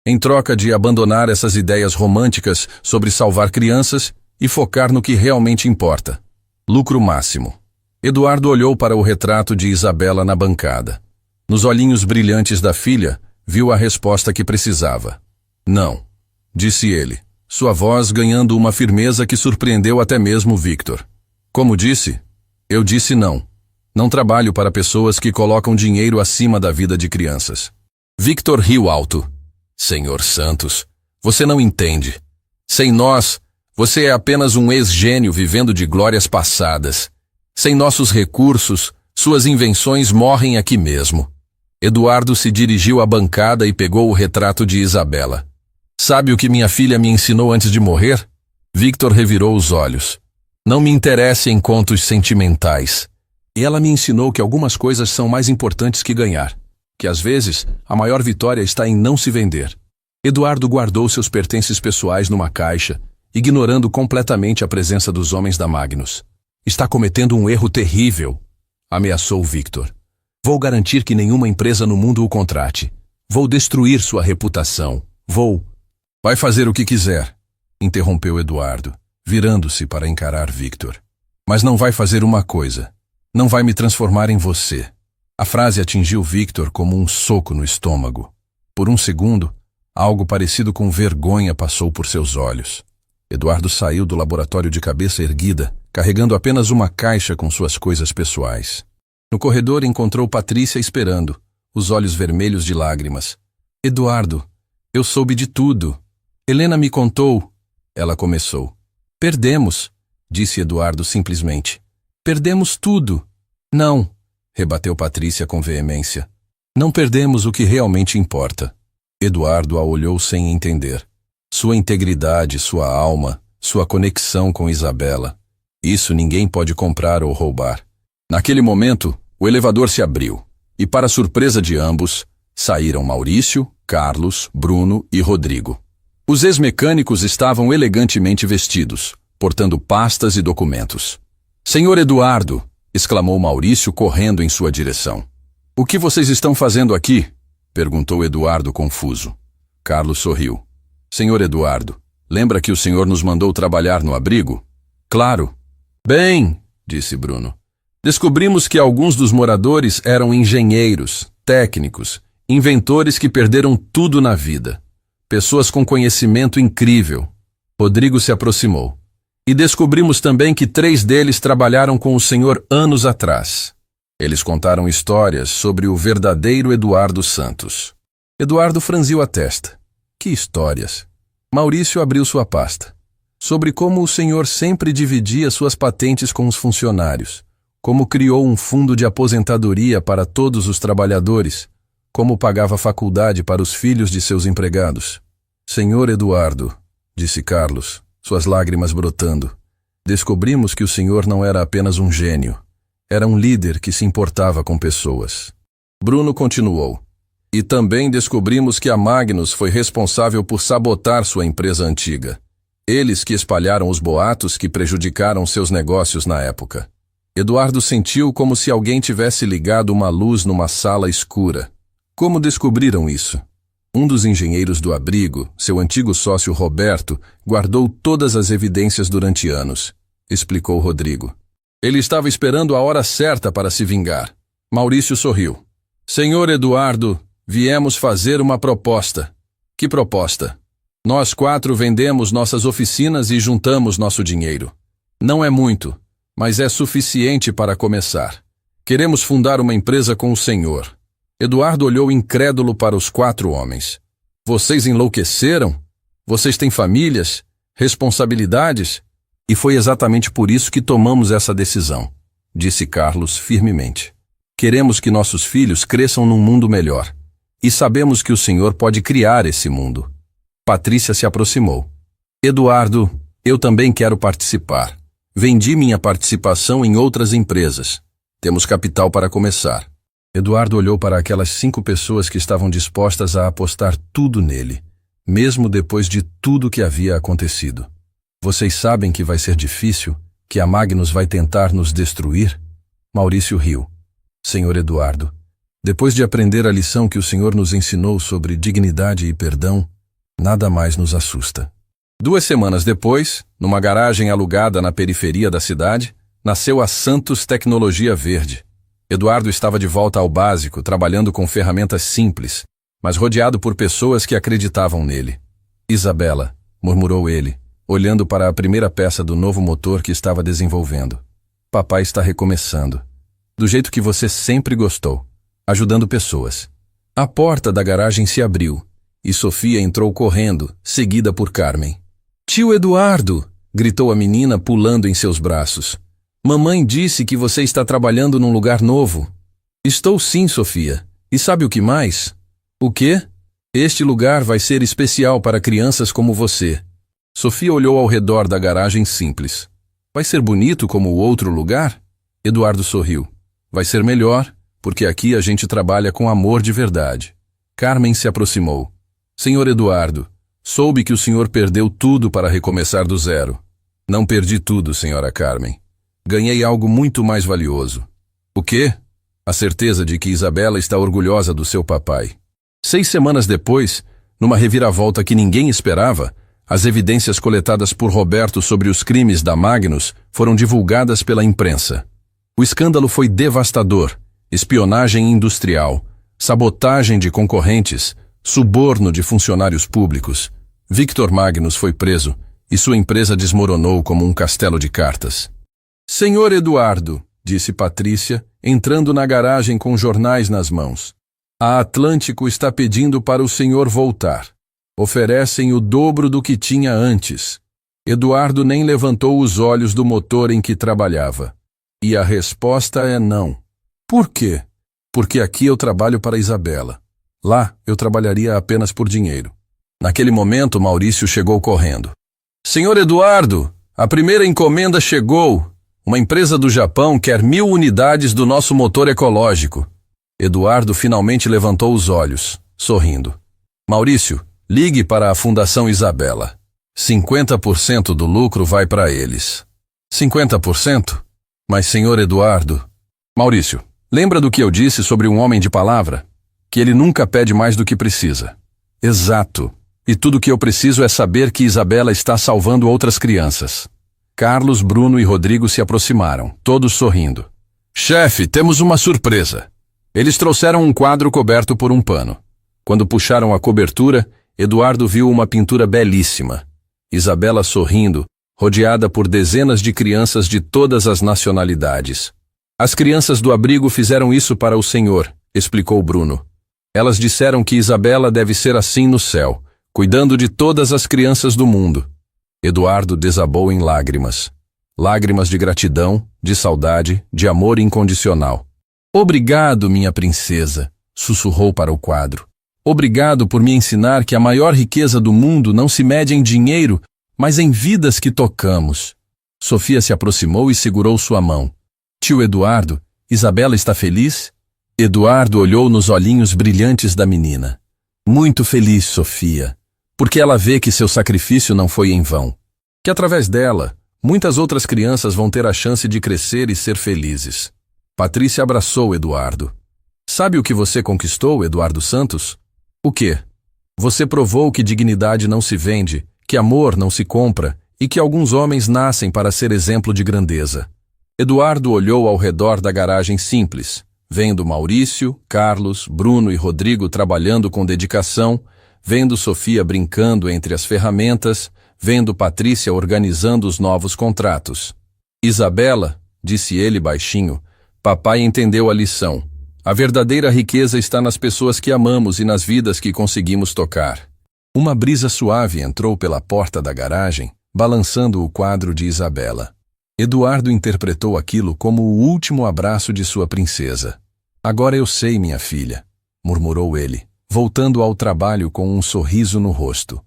"Em troca de abandonar essas ideias românticas sobre salvar crianças e focar no que realmente importa. Lucro máximo." Eduardo olhou para o retrato de Isabela na bancada. Nos olhinhos brilhantes da filha, viu a resposta que precisava. "Não", disse ele, sua voz ganhando uma firmeza que surpreendeu até mesmo Victor. "Como disse? Eu disse não. Não trabalho para pessoas que colocam dinheiro acima da vida de crianças." Victor riu alto. "Senhor Santos, você não entende. Sem nós, você é apenas um ex-gênio vivendo de glórias passadas. Sem nossos recursos, suas invenções morrem aqui mesmo." Eduardo se dirigiu à bancada e pegou o retrato de Isabela. "Sabe o que minha filha me ensinou antes de morrer?" Victor revirou os olhos. "Não me interessa em contos sentimentais. E ela me ensinou que algumas coisas são mais importantes que ganhar. Que às vezes, a maior vitória está em não se vender." Eduardo guardou seus pertences pessoais numa caixa, ignorando completamente a presença dos homens da Magnus. "Está cometendo um erro terrível", ameaçou Victor. "Vou garantir que nenhuma empresa no mundo o contrate. Vou destruir sua reputação. Vou..." "Vai fazer o que quiser", interrompeu Eduardo, virando-se para encarar Victor. "Mas não vai fazer uma coisa. Não vai me transformar em você." A frase atingiu Victor como um soco no estômago. Por um segundo, Algo parecido com vergonha passou por seus olhos. Eduardo saiu do laboratório de cabeça erguida, carregando apenas uma caixa com suas coisas pessoais. No corredor encontrou Patrícia esperando, os olhos vermelhos de lágrimas. Eduardo, eu soube de tudo. Helena me contou. Ela começou. Perdemos, disse Eduardo simplesmente. Perdemos tudo. Não, rebateu Patrícia com veemência. Não perdemos o que realmente importa. Eduardo a olhou sem entender. Sua integridade, sua alma, sua conexão com Isabela. Isso ninguém pode comprar ou roubar. Naquele momento, o elevador se abriu, e para surpresa de ambos, saíram Maurício, Carlos, Bruno e Rodrigo. Os ex-mecânicos estavam elegantemente vestidos, portando pastas e documentos. Senhor Eduardo, exclamou Maurício correndo em sua direção. O que vocês estão fazendo aqui? Perguntou Eduardo confuso. Carlos sorriu. Senhor Eduardo, lembra que o senhor nos mandou trabalhar no abrigo? Claro. Bem, disse Bruno. Descobrimos que alguns dos moradores eram engenheiros, técnicos, inventores que perderam tudo na vida. Pessoas com conhecimento incrível. Rodrigo se aproximou. E descobrimos também que 3 deles trabalharam com o senhor anos atrás. Eles contaram histórias sobre o verdadeiro Eduardo Santos. Eduardo franziu a testa. Que histórias? Maurício abriu sua pasta. Sobre como o senhor sempre dividia suas patentes com os funcionários, como criou um fundo de aposentadoria para todos os trabalhadores, como pagava faculdade para os filhos de seus empregados. Senhor Eduardo, disse Carlos, suas lágrimas brotando, descobrimos que o senhor não era apenas um gênio, era um líder que se importava com pessoas. Bruno continuou. E também descobrimos que a Magnus foi responsável por sabotar sua empresa antiga. Eles que espalharam os boatos que prejudicaram seus negócios na época. Eduardo sentiu como se alguém tivesse ligado uma luz numa sala escura. Como descobriram isso? Um dos engenheiros do abrigo, seu antigo sócio Roberto, guardou todas as evidências durante anos, explicou Rodrigo. Ele estava esperando a hora certa para se vingar. Maurício sorriu. Senhor Eduardo, viemos fazer uma proposta. Que proposta? Nós 4 vendemos nossas oficinas e juntamos nosso dinheiro. Não é muito, mas é suficiente para começar. Queremos fundar uma empresa com o senhor. Eduardo olhou incrédulo para os 4 homens. Vocês enlouqueceram? Vocês têm famílias? Responsabilidades? E foi exatamente por isso que tomamos essa decisão, disse Carlos firmemente. Queremos que nossos filhos cresçam num mundo melhor. E sabemos que o senhor pode criar esse mundo. Patrícia se aproximou. Eduardo, eu também quero participar. Vendi minha participação em outras empresas. Temos capital para começar. Eduardo olhou para aquelas 5 pessoas que estavam dispostas a apostar tudo nele, mesmo depois de tudo que havia acontecido. Vocês sabem que vai ser difícil, que a Magnus vai tentar nos destruir? Maurício riu. Senhor Eduardo, depois de aprender a lição que o senhor nos ensinou sobre dignidade e perdão, nada mais nos assusta. 2 semanas depois, numa garagem alugada na periferia da cidade, nasceu a Santos Tecnologia Verde. Eduardo estava de volta ao básico, trabalhando com ferramentas simples, mas rodeado por pessoas que acreditavam nele. Isabela, murmurou ele, olhando para a primeira peça do novo motor que estava desenvolvendo. Papai está recomeçando. Do jeito que você sempre gostou, ajudando pessoas. A porta da garagem se abriu, e Sofia entrou correndo, seguida por Carmen. Tio Eduardo! Gritou a menina pulando em seus braços. Mamãe disse que você está trabalhando num lugar novo. Estou sim, Sofia. E sabe o que mais? O quê? Este lugar vai ser especial para crianças como você. Sofia olhou ao redor da garagem simples. Vai ser bonito como o outro lugar? Eduardo sorriu. Vai ser melhor, porque aqui a gente trabalha com amor de verdade. Carmen se aproximou. Senhor Eduardo, soube que o senhor perdeu tudo para recomeçar do zero. Não perdi tudo, senhora Carmen. Ganhei algo muito mais valioso. O quê? A certeza de que Isabela está orgulhosa do seu papai. 6 semanas depois, numa reviravolta que ninguém esperava, as evidências coletadas por Roberto sobre os crimes da Magnus foram divulgadas pela imprensa. O escândalo foi devastador. Espionagem industrial, sabotagem de concorrentes, suborno de funcionários públicos. Victor Magnus foi preso e sua empresa desmoronou como um castelo de cartas. Senhor Eduardo, disse Patrícia, entrando na garagem com jornais nas mãos. A Atlântico está pedindo para o senhor voltar. Oferecem o dobro do que tinha antes. Eduardo nem levantou os olhos do motor em que trabalhava. E a resposta é não. Por quê? Porque aqui eu trabalho para Isabela. Lá eu trabalharia apenas por dinheiro. Naquele momento, Maurício chegou correndo. Senhor Eduardo, a primeira encomenda chegou. Uma empresa do Japão quer 1000 unidades do nosso motor ecológico. Eduardo finalmente levantou os olhos, sorrindo. Maurício, ligue para a Fundação Isabela. 50% do lucro vai para eles. 50%? Mas, senhor Eduardo... Maurício, lembra do que eu disse sobre um homem de palavra? Que ele nunca pede mais do que precisa. Exato. E tudo o que eu preciso é saber que Isabela está salvando outras crianças. Carlos, Bruno e Rodrigo se aproximaram, todos sorrindo. Chefe, temos uma surpresa. Eles trouxeram um quadro coberto por um pano. Quando puxaram a cobertura, Eduardo viu uma pintura belíssima. Isabela sorrindo, rodeada por dezenas de crianças de todas as nacionalidades. As crianças do abrigo fizeram isso para o senhor, explicou Bruno. Elas disseram que Isabela deve ser assim no céu, cuidando de todas as crianças do mundo. Eduardo desabou em lágrimas. Lágrimas de gratidão, de saudade, de amor incondicional. Obrigado, minha princesa, sussurrou para o quadro. Obrigado por me ensinar que a maior riqueza do mundo não se mede em dinheiro, mas em vidas que tocamos. Sofia se aproximou e segurou sua mão. Tio Eduardo, Isabela está feliz? Eduardo olhou nos olhinhos brilhantes da menina. Muito feliz, Sofia, porque ela vê que seu sacrifício não foi em vão. Que através dela, muitas outras crianças vão ter a chance de crescer e ser felizes. Patrícia abraçou Eduardo. Sabe o que você conquistou, Eduardo Santos? O quê? Você provou que dignidade não se vende, que amor não se compra e que alguns homens nascem para ser exemplo de grandeza. Eduardo olhou ao redor da garagem simples, vendo Maurício, Carlos, Bruno e Rodrigo trabalhando com dedicação, vendo Sofia brincando entre as ferramentas, vendo Patrícia organizando os novos contratos. Isabela, disse ele baixinho, papai entendeu a lição. A verdadeira riqueza está nas pessoas que amamos e nas vidas que conseguimos tocar. Uma brisa suave entrou pela porta da garagem, balançando o quadro de Isabela. Eduardo interpretou aquilo como o último abraço de sua princesa. Agora eu sei, minha filha, murmurou ele, voltando ao trabalho com um sorriso no rosto.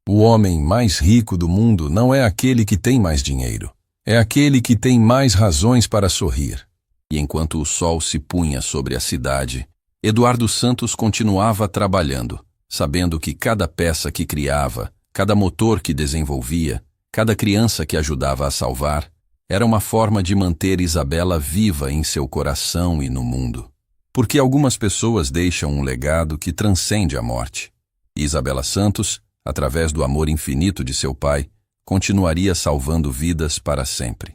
O homem mais rico do mundo não é aquele que tem mais dinheiro. É aquele que tem mais razões para sorrir. E enquanto o sol se punha sobre a cidade, Eduardo Santos continuava trabalhando, sabendo que cada peça que criava, cada motor que desenvolvia, cada criança que ajudava a salvar, era uma forma de manter Isabela viva em seu coração e no mundo. Porque algumas pessoas deixam um legado que transcende a morte. E Isabela Santos, através do amor infinito de seu pai, continuaria salvando vidas para sempre.